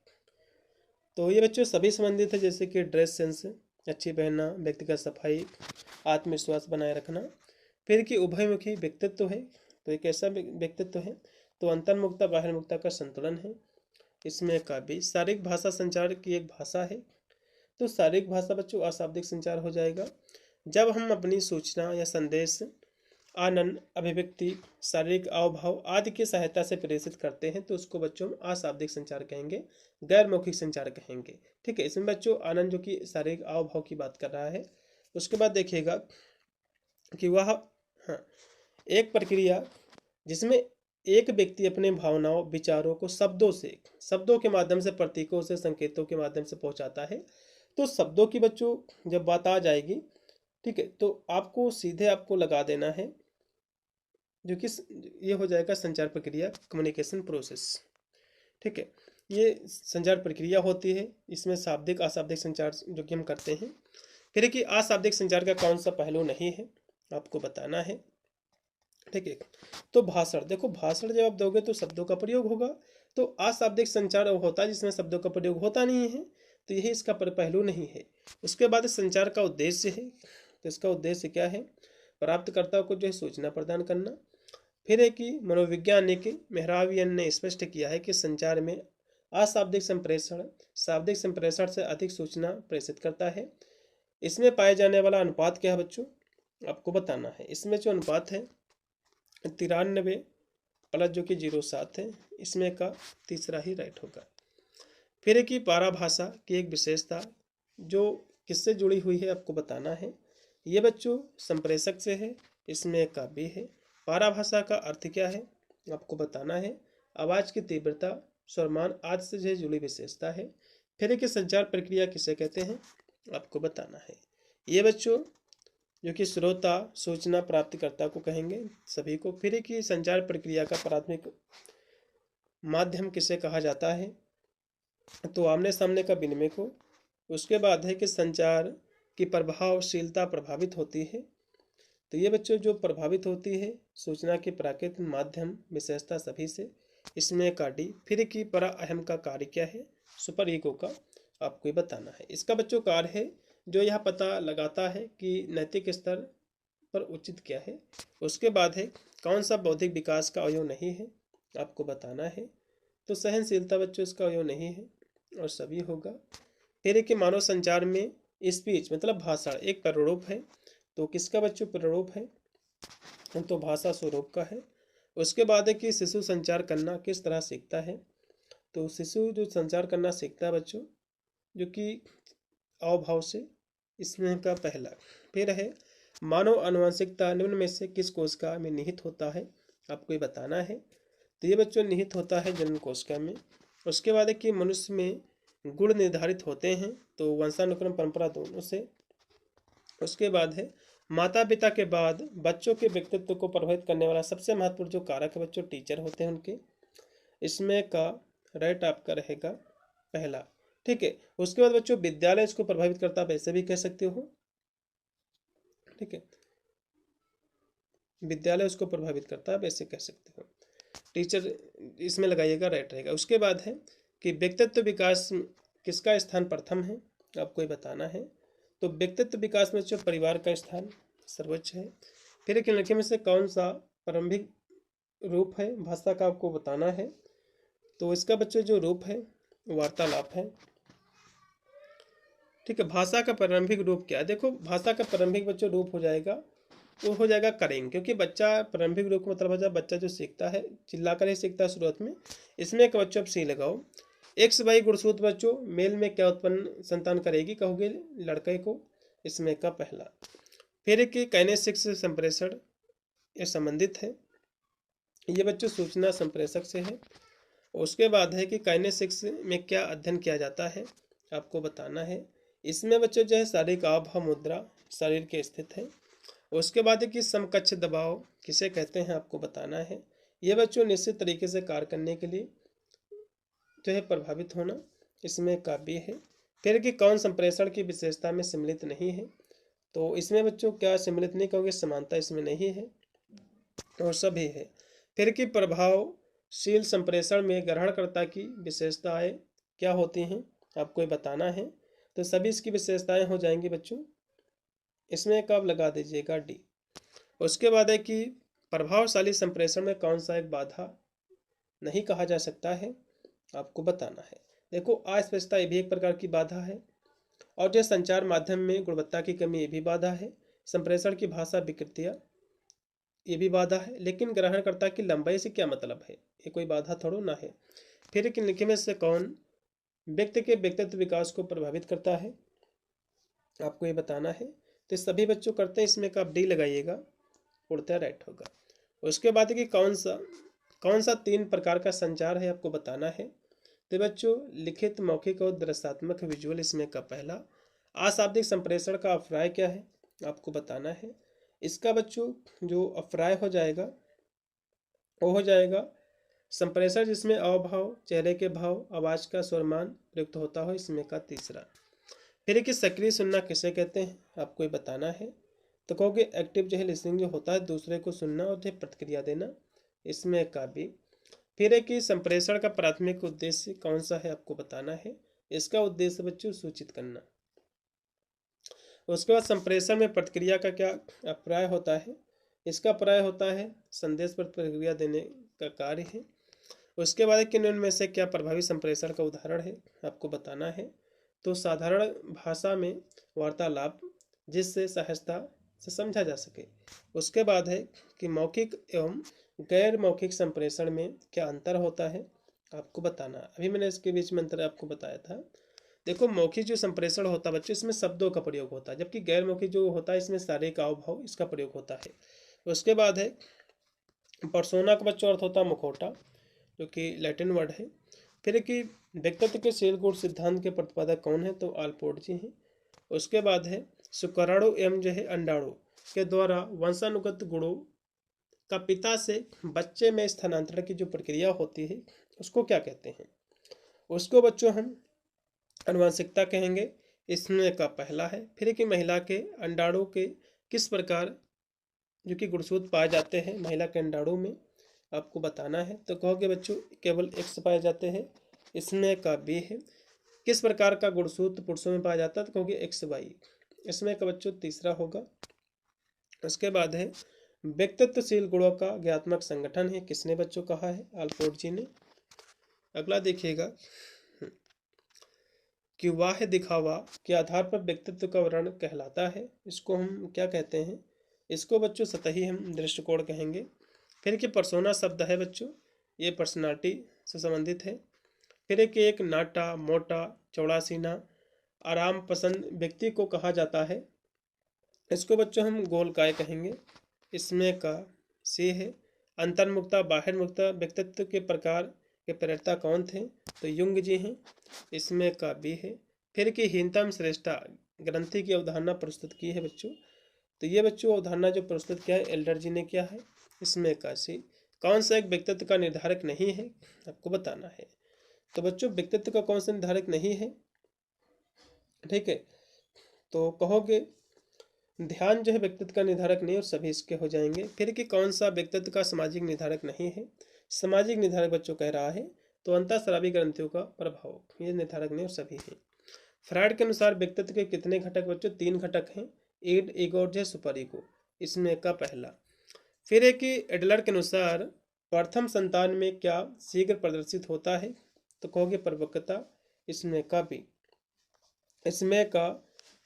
तो ये बच्चों सभी संबंधित है, जैसे कि ड्रेस सेंस अच्छी पहनना, व्यक्तिगत सफाई, आत्मविश्वास बनाए रखना। फिर कि उभयमुखी व्यक्तित्व है, तो एक ऐसा व्यक्तित्व है, तो अंतर्मुखता बाहिर्मुखता का संतुलन है। इसमें का भी शारीरिक भाषा संचार की एक भाषा है, तो शारीरिक भाषा बच्चों अशाब्दिक संचार हो जाएगा। जब हम अपनी सूचना या संदेश आनंद, अभिव्यक्ति, शारीरिक आवभाव आदि की सहायता से प्रेषित करते हैं तो उसको बच्चों हम अशाब्दिक संचार कहेंगे, गैर मौखिक संचार कहेंगे। ठीक है, इसमें बच्चों आनंद जो कि शारीरिक आवभाव की बात कर रहा है। उसके बाद देखिएगा कि वह हाँ, एक प्रक्रिया जिसमें एक व्यक्ति अपने भावनाओं, विचारों को शब्दों के माध्यम से, प्रतीकों से, संकेतों के माध्यम से पहुंचाता है। तो शब्दों की बच्चों जब बात आ जाएगी, ठीक है, तो आपको सीधे आपको लगा देना है जो कि ये हो जाएगा संचार प्रक्रिया, कम्युनिकेशन प्रोसेस। ठीक है, ये संचार प्रक्रिया होती है, इसमें शाब्दिक अशाब्दिक संचार जो कि हम करते हैं। फिर कि अशाब्दिक संचार का कौन सा पहलू नहीं है, आपको बताना है। ठीक है, तो भाषण, देखो भाषण जब आप दोगे तो शब्दों का प्रयोग होगा, तो अशाब्दिक संचार वो होता है जिसमें शब्दों का प्रयोग होता नहीं है, तो यही इसका पहलू नहीं है। उसके बाद संचार का उद्देश्य है, तो इसका उद्देश्य क्या है, प्राप्तकर्ता को जो है सूचना प्रदान करना। फिर है कि मनोवैज्ञानिक मेहराबियन ने स्पष्ट किया है कि संचार में अशाब्दिक संप्रेषण शाब्दिक संप्रेषण से अधिक सूचना प्रेषित करता है। इसमें पाए जाने वाला अनुपात क्या है बच्चों, आपको बताना है। इसमें जो अनुपात है 93 प्लस जो कि 07 है, इसमें का तीसरा ही राइट होगा। फिर है कि पाराभाषा की एक विशेषता जो किससे जुड़ी हुई है, आपको बताना है। ये बच्चों संप्रेषक से है, इसमें का भी है। पाराभाषा का अर्थ क्या है, आपको बताना है। आवाज़ की तीव्रता, स्वरमान आदि से जो जुड़ी विशेषता है। फिर है कि संचार प्रक्रिया किसे कहते हैं, आपको बताना है। ये बच्चों जो कि श्रोता सूचना प्राप्तिकर्ता को कहेंगे सभी को। फिर है कि संचार प्रक्रिया का प्राथमिक माध्यम किसे कहा जाता है, तो आमने सामने का विनिमय को। उसके बाद है कि संचार की प्रभावशीलता प्रभावित होती है, तो ये बच्चों जो प्रभावित होती है सूचना के प्राकृतिक माध्यम विशेषता सभी से, इसमें का डी। फिर की परा अहम का कार्य क्या है, सुपर ईगो का आपको ही बताना है। इसका बच्चों कार्य है जो यह पता लगाता है कि नैतिक स्तर पर उचित क्या है। उसके बाद है कौन सा बौद्धिक विकास का अवयव नहीं है, आपको बताना है। तो सहनशीलता बच्चों इसका अवयव नहीं है और सभी होगा। फिर कि मानव संचार में स्पीच मतलब भाषण एक प्रारूप है, तो किसका बच्चों प्रारूप है, तो भाषा स्वरूप का है। उसके बाद है कि शिशु संचार करना किस तरह सीखता है, तो शिशु जो संचार करना सीखता है बच्चों जो कि अवभाव से, इसमें का पहला। फिर है मानव आनुवंशिकता निम्न में से किस कोशिका में निहित होता है, आपको ये बताना है। तो ये बच्चों निहित होता है जनन कोशिका में। उसके बाद है कि मनुष्य में गुण निर्धारित होते हैं, तो वंशानुक्रम परंपरा दोनों से। उसके बाद है माता पिता के बाद बच्चों के व्यक्तित्व को प्रभावित करने वाला सबसे महत्वपूर्ण जो कारक है बच्चों टीचर होते हैं उनके, इसमें का राइट आपका रहेगा पहला। ठीक है, उसके बाद बच्चों विद्यालय इसको प्रभावित करता है, वैसे भी कह सकते हो। ठीक है, विद्यालय उसको प्रभावित करता है वैसे कह सकते हो, टीचर इसमें लगाइएगा राइट रहेगा। उसके बाद है कि व्यक्तित्व विकास किसका स्थान प्रथम है, आपको ये बताना है। तो व्यक्तित्व विकास में जो परिवार का स्थान सर्वोच्च है। फिर एक लड़के में से कौन सा प्रारंभिक रूप है भाषा का, आपको बताना है। तो इसका बच्चों जो रूप है वार्तालाप है। ठीक है, भाषा का प्रारंभिक रूप क्या है, देखो भाषा का प्रारंभिक बच्चों रूप हो जाएगा वो हो जाएगा करेंगे, क्योंकि बच्चा प्रारंभिक रूप मतलब हो जाए बच्चा जो सीखता है चिल्लाकर ही सीखता है शुरुआत में। इसमें एक बच्चों आप सी लगाओ, एक्स वाई गुणसूत्र बच्चों मेल में क्या उत्पन्न संतान करेगी, कहोगे लड़के को, इसमें का पहला। फिर कि काइनेसिक्स संप्रेषण ये संबंधित है, ये बच्चों सूचना संप्रेषक से है। उसके बाद है कि काइनेसिक्स में क्या अध्ययन किया जाता है, आपको बताना है। इसमें बच्चों जो है शारीरिक हाव मुद्रा शरीर के स्थित है। उसके बाद है कि समकक्ष दबाव किसे कहते हैं, आपको बताना है। ये बच्चों निश्चित तरीके से कार्य करने के लिए जो है प्रभावित होना, इसमें काव्य है। फिर कि कौन संप्रेषण की विशेषता में सम्मिलित नहीं है, तो इसमें बच्चों क्या सम्मिलित नहीं कहोगे, समानता इसमें नहीं है और सभी है। फिर कि प्रभावशील संप्रेषण में ग्रहणकर्ता की विशेषताएं क्या होती हैं, आपको ये बताना है। तो सभी इसकी विशेषताएं हो जाएंगी बच्चों, इसमें कब लगा दीजिएगा डी। उसके बाद है कि प्रभावशाली संप्रेषण में कौन सा एक बाधा नहीं कहा जा सकता है, आपको बताना है। देखो अस्पष्टता ये भी एक प्रकार की बाधा है, और जो संचार माध्यम में गुणवत्ता की कमी ये भी बाधा है। संप्रेषण की भाषा विकृतियाँ ये भी बाधा है, लेकिन ग्रहणकर्ता की लंबाई से क्या मतलब है, ये कोई बाधा थोड़ा ना है। फिर कि निम्न में से कौन व्यक्ति के व्यक्तित्व विकास को प्रभावित करता है, आपको ये बताना है। तो सभी बच्चों करते हैं, इसमें का आप डी लगाइएगा, उड़ता राइट होगा। उसके बाद कि कौन सा 3 प्रकार का संचार है, आपको बताना है। तो बच्चों लिखित मौखिक और दृश्यात्मक विजुअल, इसमें का पहला। अशाब्दिक संप्रेषण का अफराय क्या है, आपको बताना है। इसका बच्चों जो अफराय हो जाएगा वो हो जाएगा संप्रेषण जिसमें अवभाव चेहरे के भाव आवाज़ का स्वरमान प्रयुक्त होता हो, इसमें का तीसरा। फिर कि सक्रिय सुनना किसे कहते हैं आपको ये बताना है। तो कहोगे एक्टिव जो है लिसनिंग जो होता है दूसरे को सुनना और जो है प्रतिक्रिया देना, इसमें का भी। फिर है कि संप्रेषण का प्राथमिक उद्देश्य कौन सा है आपको बताना है। इसका उद्देश्य बच्चों सूचित करना। उसके बाद संप्रेषण में प्रतिक्रिया का क्या अभिप्राय होता है। इसका अभिप्राय होता है संदेश पर प्रतिक्रिया देने का कार्य है। उसके बाद कि निम्न में से क्या प्रभावी संप्रेषण का उदाहरण है आपको बताना है। तो साधारण भाषा में वार्तालाप जिससे सहजता से समझा जा सके। उसके बाद है कि मौखिक एवं गैर मौखिक संप्रेषण में क्या अंतर होता है आपको बताना। अभी मैंने इसके बीच में अंतर आपको बताया था। देखो मौखिक जो संप्रेषण होता है बच्चों इसमें शब्दों का प्रयोग होता है, जबकि गैर मौखिक जो होता है इसमें शारीरिक हाव भाव इसका प्रयोग होता है। उसके बाद है पर्सोना का बच्चों अर्थ होता है मुखौटा, जो कि लैटिन वर्ड है। फिर कि व्यक्तित्व के शील गुण सिद्धांत के प्रतिपादक कौन है, तो आल्पोर्ट जी हैं। उसके बाद है शुक्राणु एवं जो है अंडाणु के द्वारा वंशानुगत गुणों का पिता से बच्चे में स्थानांतरण की जो प्रक्रिया होती है उसको क्या कहते हैं। उसको बच्चों हम आनुवंशिकता कहेंगे। इसमें का पहला है। फिर कि महिला के अंडाणु के किस प्रकार जो कि गुणसूत्र पाए जाते हैं महिला के अंडाणु में आपको बताना है। तो कहोगे बच्चों केवल एक्स पाए जाते हैं। इसमें का बी है। किस प्रकार का गुणसूत्र पुरुषों में पाया जाता है, तो कहोगे एक्स वाई। इसमें का बच्चों तीसरा होगा। उसके बाद है व्यक्तित्वशील गुणों का ज्ञात्मक संगठन है, किसने बच्चों कहा है, आल्पोर्ट जी ने। अगला देखिएगा कि वाह्य दिखावा के आधार पर व्यक्तित्व का वर्णन कहलाता है, इसको हम क्या कहते हैं। इसको बच्चों सतही हम दृष्टिकोण कहेंगे। फिर कि पर्सोना शब्द है बच्चों, ये पर्सनालिटी से संबंधित है। फिर एक नाटा मोटा चौड़ा सीना आराम पसंद व्यक्ति को कहा जाता है, इसको बच्चों हम गोलकाय कहेंगे। इसमें का सी है। अंतर्मुखता बाहिर्मुखता व्यक्तित्व के प्रकार के प्रेरता कौन थे, तो युंग जी हैं। इसमें का बी है। फिर कि हीनतम श्रेष्ठा ग्रंथि की अवधारणा प्रस्तुत की है बच्चों, तो ये बच्चों अवधारणा जो प्रस्तुत किया है एल्डर जी ने किया है। इसमें का सी। कौन सा एक व्यक्तित्व का निर्धारक नहीं है आपको बताना है। तो बच्चों व्यक्तित्व का कौन सा निर्धारक नहीं है, ठीक है। तो कहोगे ध्यान जो है व्यक्तित्व का निर्धारक नहीं और सभी इसके हो जाएंगे। फिर कि कौन सा व्यक्तित्व का सामाजिक निर्धारक नहीं है। सामाजिक निर्धारक बच्चों कह रहा है तो अंतःस्रावी ग्रंथियों का प्रभाव, ये निर्धारक नहीं और सभी हैं। फ्राइड के अनुसार व्यक्तित्व के कितने घटक बच्चों, 3 घटक हैं, ईड ईगो और जो सुपर ईगो। इसमें का पहला। फिर है कि एडलर के अनुसार प्रथम संतान में क्या शीघ्र प्रदर्शित होता है, तो कहोगे परिपक्वता। इसमें का बी। इसमें का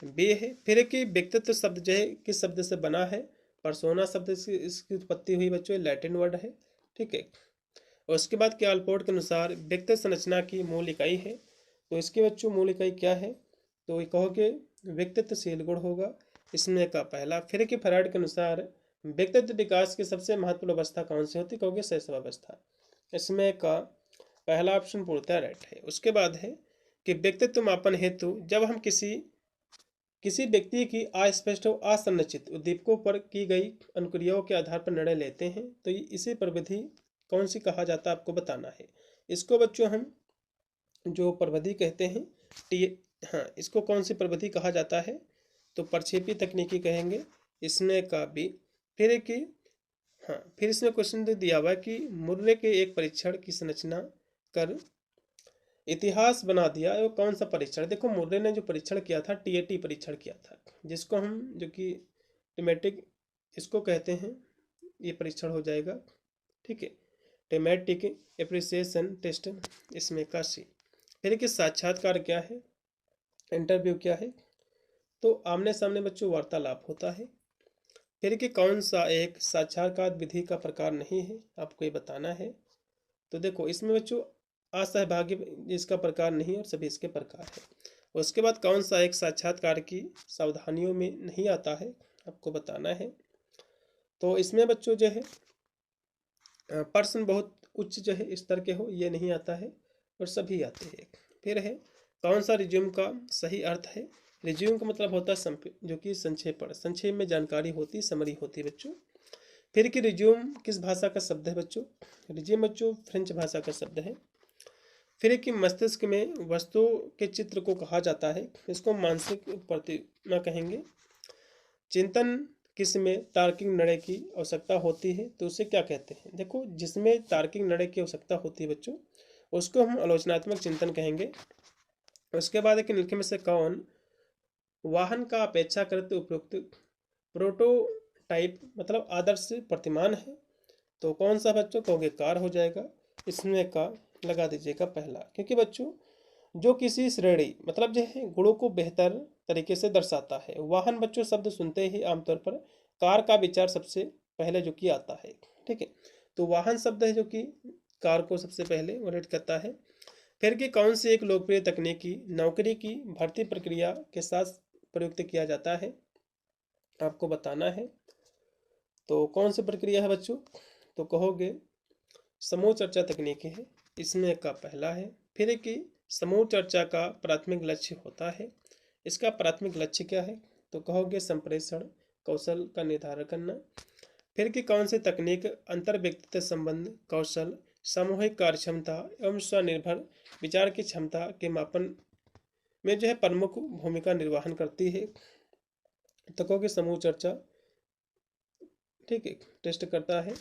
बी है। फिर कि व्यक्तित्व शब्द जो है किस शब्द से बना है, पर्सोना शब्द से इसकी उत्पत्ति हुई बच्चों, लैटिन वर्ड है, ठीक है। और उसके बाद के आल्पोर्ट के अनुसार व्यक्तित्व संरचना की मूल इकाई है, तो इसकी बच्चों मूल इकाई क्या है, तो ये कहोगे व्यक्तित्वशील गुण होगा। इसमें का पहला। फिर कि फ्राइड के अनुसार व्यक्तित्व विकास की सबसे महत्वपूर्ण अवस्था कौन सी होती, कहोगे शैशव अवस्था। इसमें का पहला ऑप्शन पूर्णतः राइट है। उसके बाद है कि व्यक्तित्व मापन हेतु जब हम किसी व्यक्ति की अस्पष्ट और असंरचित उद्दीपकों पर की गई अनुक्रियाओं के आधार पर निर्णय लेते हैं, तो इसी प्रविधि कौन सी कहा जाता है आपको बताना है। इसको बच्चों हम जो प्रविधि कहते हैं टी हाँ, इसको कौन सी प्रविधि कहा जाता है, तो प्रक्षेपी तकनीकी कहेंगे। इसमें का भी। फिर कि हाँ, फिर इसमें क्वेश्चन दिया हुआ है कि मुर्रे के एक परीक्षण की संरचना कर इतिहास बना दिया, वो कौन सा परीक्षण। देखो मुर्रे ने जो परीक्षण किया था टीएटी परीक्षण किया था, जिसको हम जो कि टेमेटिक इसको कहते हैं, ये परीक्षण हो जाएगा, ठीक है, टेमेटिक एप्रिसिएशन टेस्ट। इसमें का सी। फिर कि साक्षात्कार क्या है, इंटरव्यू क्या है, तो आमने सामने बच्चों वार्तालाप होता है। फिर कि कौन सा एक साक्षात्कार विधि का प्रकार नहीं है आपको ये बताना है। तो देखो इसमें बच्चों असहभागी इसका प्रकार नहीं और सभी इसके प्रकार है। उसके बाद कौन सा एक साक्षात्कार की सावधानियों में नहीं आता है आपको बताना है। तो इसमें बच्चों जो है प्रश्न बहुत उच्च जो है स्तर के हो ये नहीं आता है और सभी आते हैं। फिर है कौन सा रिज्यूम का सही अर्थ है। रिज्यूम का मतलब होता है जो कि संक्षेपण, संक्षेप में जानकारी होती, समरी होती बच्चों। फिर कि रिज्यूम किस भाषा का शब्द है बच्चों, रिज्यूम बच्चों फ्रेंच भाषा का शब्द है। फिर एक कि मस्तिष्क में वस्तुओं के चित्र को कहा जाता है, इसको मानसिक प्रतिमा कहेंगे। चिंतन किसमें तार्किक निर्णय की आवश्यकता होती है तो उसे क्या कहते हैं? देखो, जिसमें तार्किक निर्णय की आवश्यकता होती है बच्चों, उसको हम आलोचनात्मक चिंतन कहेंगे। उसके बाद एक निम्नलिखित में से कौन वाहन का अपेक्षाकृत उपयुक्त प्रोटोटाइप मतलब आदर्श प्रतिमान है? तो कौन सा बच्चों कहोगे? कार हो जाएगा। इसमें का लगा दीजिएगा पहला, क्योंकि बच्चों जो किसी श्रेणी मतलब जो है गुणों को बेहतर तरीके से दर्शाता है। वाहन बच्चों शब्द सुनते ही आमतौर पर कार का विचार सबसे पहले जो कि आता है। ठीक है, तो वाहन शब्द है जो कि कार को सबसे पहले रिलेट करता है। फिर कि कौन सी एक लोकप्रिय तकनीकी नौकरी की भर्ती प्रक्रिया के साथ प्रयुक्त किया जाता है, आपको बताना है। तो कौन सी प्रक्रिया है बच्चों? तो कहोगे समूह चर्चा तकनीकी है, इसमें का पहला है। फिर कि समूह चर्चा का प्राथमिक लक्ष्य होता है, इसका प्राथमिक लक्ष्य क्या है? तो कहोगे संप्रेषण कौशल का निर्धारण करना। फिर कि कौन सी तकनीक अंतर व्यक्तित्व संबंध कौशल सामूहिक कार्यक्षमता एवं स्वनिर्भर विचार की क्षमता के मापन में जो है प्रमुख भूमिका निर्वहन करती है? तो कहोगे समूह चर्चा। ठीक है, टेस्ट करता है।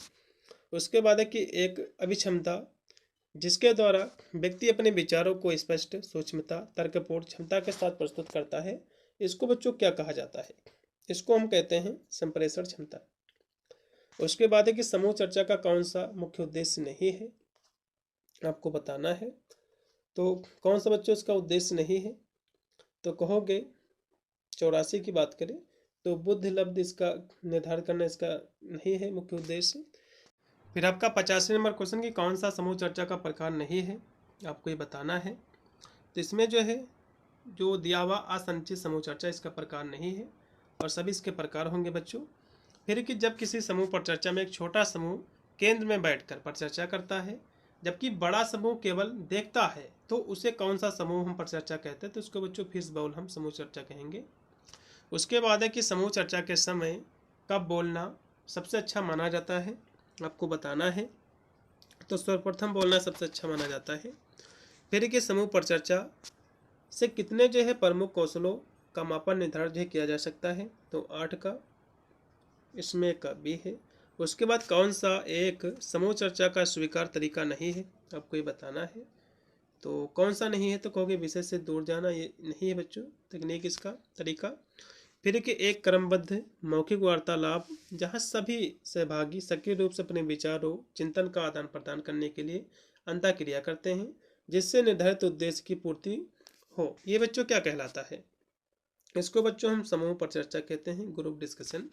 उसके बाद है कि एक अभिक्षमता जिसके द्वारा व्यक्ति अपने विचारों को स्पष्ट सूक्ष्मता तर्कपूर्ण क्षमता के साथ प्रस्तुत करता है, इसको बच्चों क्या कहा जाता है? इसको हम कहते हैं संप्रेषण क्षमता। उसके बाद है कि समूह चर्चा का कौन सा मुख्य उद्देश्य नहीं है, आपको बताना है। तो कौन सा बच्चों इसका उद्देश्य नहीं है? तो कहोगे 84 की बात करें तो बुद्धि लब्ध इसका निर्धारण करना इसका नहीं है मुख्य उद्देश्य। फिर आपका 85 नंबर क्वेश्चन की कौन सा समूह चर्चा का प्रकार नहीं है, आपको ये बताना है। तो इसमें जो है जो दिया हुआ असंचित समूह चर्चा इसका प्रकार नहीं है और सभी इसके प्रकार होंगे बच्चों। फिर कि जब किसी समूह पर चर्चा में एक छोटा समूह केंद्र में बैठकर पर चर्चा करता है जबकि बड़ा समूह केवल देखता है, तो उसे कौन सा समूह हम पर चर्चा कहते हैं? तो उसको बच्चों फिश बाउल हम समूह चर्चा कहेंगे। उसके बाद है कि समूह चर्चा के समय कब बोलना सबसे अच्छा माना जाता है, आपको बताना है। तो सर्वप्रथम बोलना सबसे अच्छा माना जाता है। फिर कि समूह पर चर्चा से कितने जो है प्रमुख कौशलों का मापन निर्धारण जो किया जा सकता है? तो 8 का, इसमें का बी है। उसके बाद कौन सा एक समूह चर्चा का स्वीकार तरीका नहीं है, आपको ये बताना है। तो कौन सा नहीं है? तो कहोगे विषय से दूर जाना, ये नहीं है बच्चों तकनीक इसका तरीका। फिर कि एक क्रमबद्ध मौखिक वार्तालाप जहां सभी सहभागी सक्रिय रूप से अपने विचारों चिंतन का आदान प्रदान करने के लिए अंतःक्रिया करते हैं जिससे निर्धारित उद्देश्य की पूर्ति हो, ये बच्चों क्या कहलाता है? इसको बच्चों हम समूह पर चर्चा कहते हैं, ग्रुप डिस्कशन।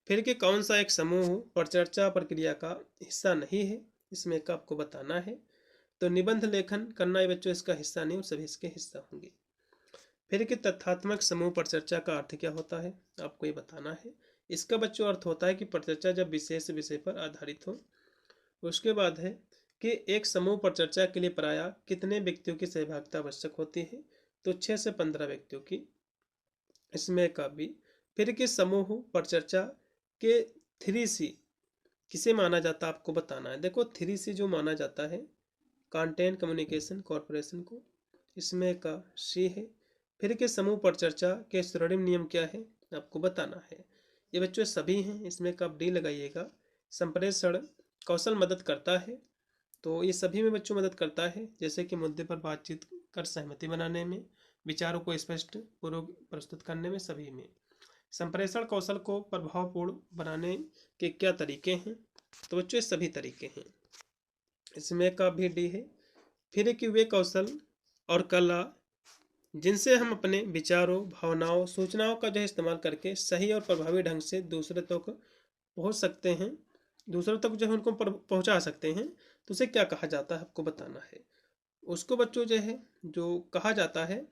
फिर कि कौन सा एक समूह पर चर्चा प्रक्रिया का हिस्सा नहीं है, इसमें का आपको बताना है। तो निबंध लेखन करना ये बच्चों इसका हिस्सा नहीं और सभी इसके हिस्सा होंगे। फिर कि तथ्यात्मक समूह पर चर्चा का अर्थ क्या होता है, आपको ये बताना है। इसका बच्चों अर्थ होता है कि परिचर्चा जब विशेष विषय पर आधारित हो। उसके बाद है कि एक समूह पर चर्चा के लिए प्रायः कितने व्यक्तियों की सहभागिता आवश्यक होती है? तो 6 से 15 व्यक्तियों की, इसमें का भी। फिर कि समूह पर चर्चा के 3C किसे माना जाता है, आपको बताना है। देखो 3C जो माना जाता है कंटेंट कम्युनिकेशन कॉर्पोरेशन को, इसमें का सी है। फिर के समूह पर चर्चा के स्वर्णिम नियम क्या है, आपको बताना है। ये बच्चों सभी हैं, इसमें कब डी लगाइएगा। संप्रेषण कौशल मदद करता है, तो ये सभी में बच्चों मदद करता है, जैसे कि मुद्दे पर बातचीत कर सहमति बनाने में, विचारों को स्पष्ट पूर्वक प्रस्तुत करने में, सभी में। संप्रेषण कौशल को प्रभावपूर्ण बनाने के क्या तरीके हैं? तो बच्चों सभी तरीके हैं, इसमें का भी डी है। फिर कि वे कौशल और कला जिनसे हम अपने विचारों भावनाओं सूचनाओं का जो है इस्तेमाल करके सही और प्रभावी ढंग से दूसरे तक पहुंच सकते हैं, दूसरों तक जो है उनको पहुंचा सकते हैं, तो उसे क्या कहा जाता है, आपको बताना है। उसको बच्चों जो है जो कहा जाता है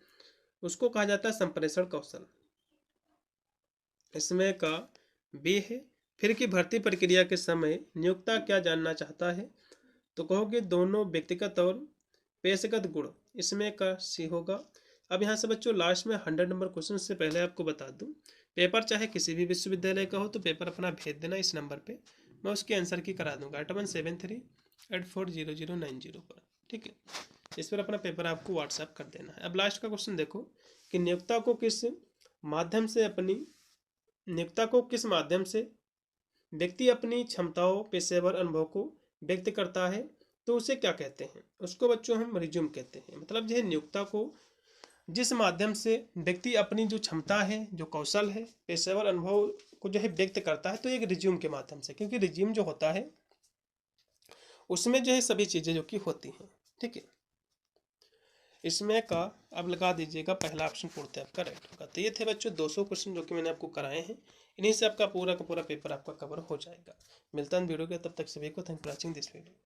उसको कहा जाता है संप्रेषण कौशल, इसमें का बी है। फिर की भर्ती प्रक्रिया के समय नियोक्ता क्या जानना चाहता है? तो कहोगे दोनों व्यक्तिगत और पेशेगत गुण, इसमें का सी होगा। अब यहाँ से बच्चों लास्ट में 100 नंबर क्वेश्चन से पहले आपको बता दूं, पेपर चाहे किसी भी विश्वविद्यालय का हो तो पेपर अपना भेज देना इस नंबर पे, मैं उसके आंसर की करा दूंगा 8173840090 पर। ठीक है। इस पर अपना पेपर आपको व्हाट्सएप कर देना है। अब लास्ट का क्वेश्चन देखो कि नियोक्ता को किस माध्यम से व्यक्ति अपनी क्षमताओं, पेशेवर अनुभव को व्यक्त करता है तो उसे क्या कहते हैं? उसको बच्चों हम रिज्यूम कहते हैं। मतलब जो है नियोक्ता को जिस माध्यम से व्यक्ति अपनी जो क्षमता है, जो कौशल है, पेशेवर अनुभव को जो है व्यक्त करता है, तो एक रिज्यूम के माध्यम से, क्योंकि रिज्यूम जो होता है उसमें जो है सभी चीज़ें जो कि होती हैं। ठीक है, इसमें का अब लगा दीजिएगा, पहला ऑप्शन पूर्णतः आपका राइट होगा। तो ये थे बच्चों 200 क्वेश्चन जो कि मैंने आपको कराए हैं। इन्हीं से आपका पूरा का पूरा पेपर आपका कवर हो जाएगा। मिलता है वीडियो के, तब तक सभी को thank for watching this video.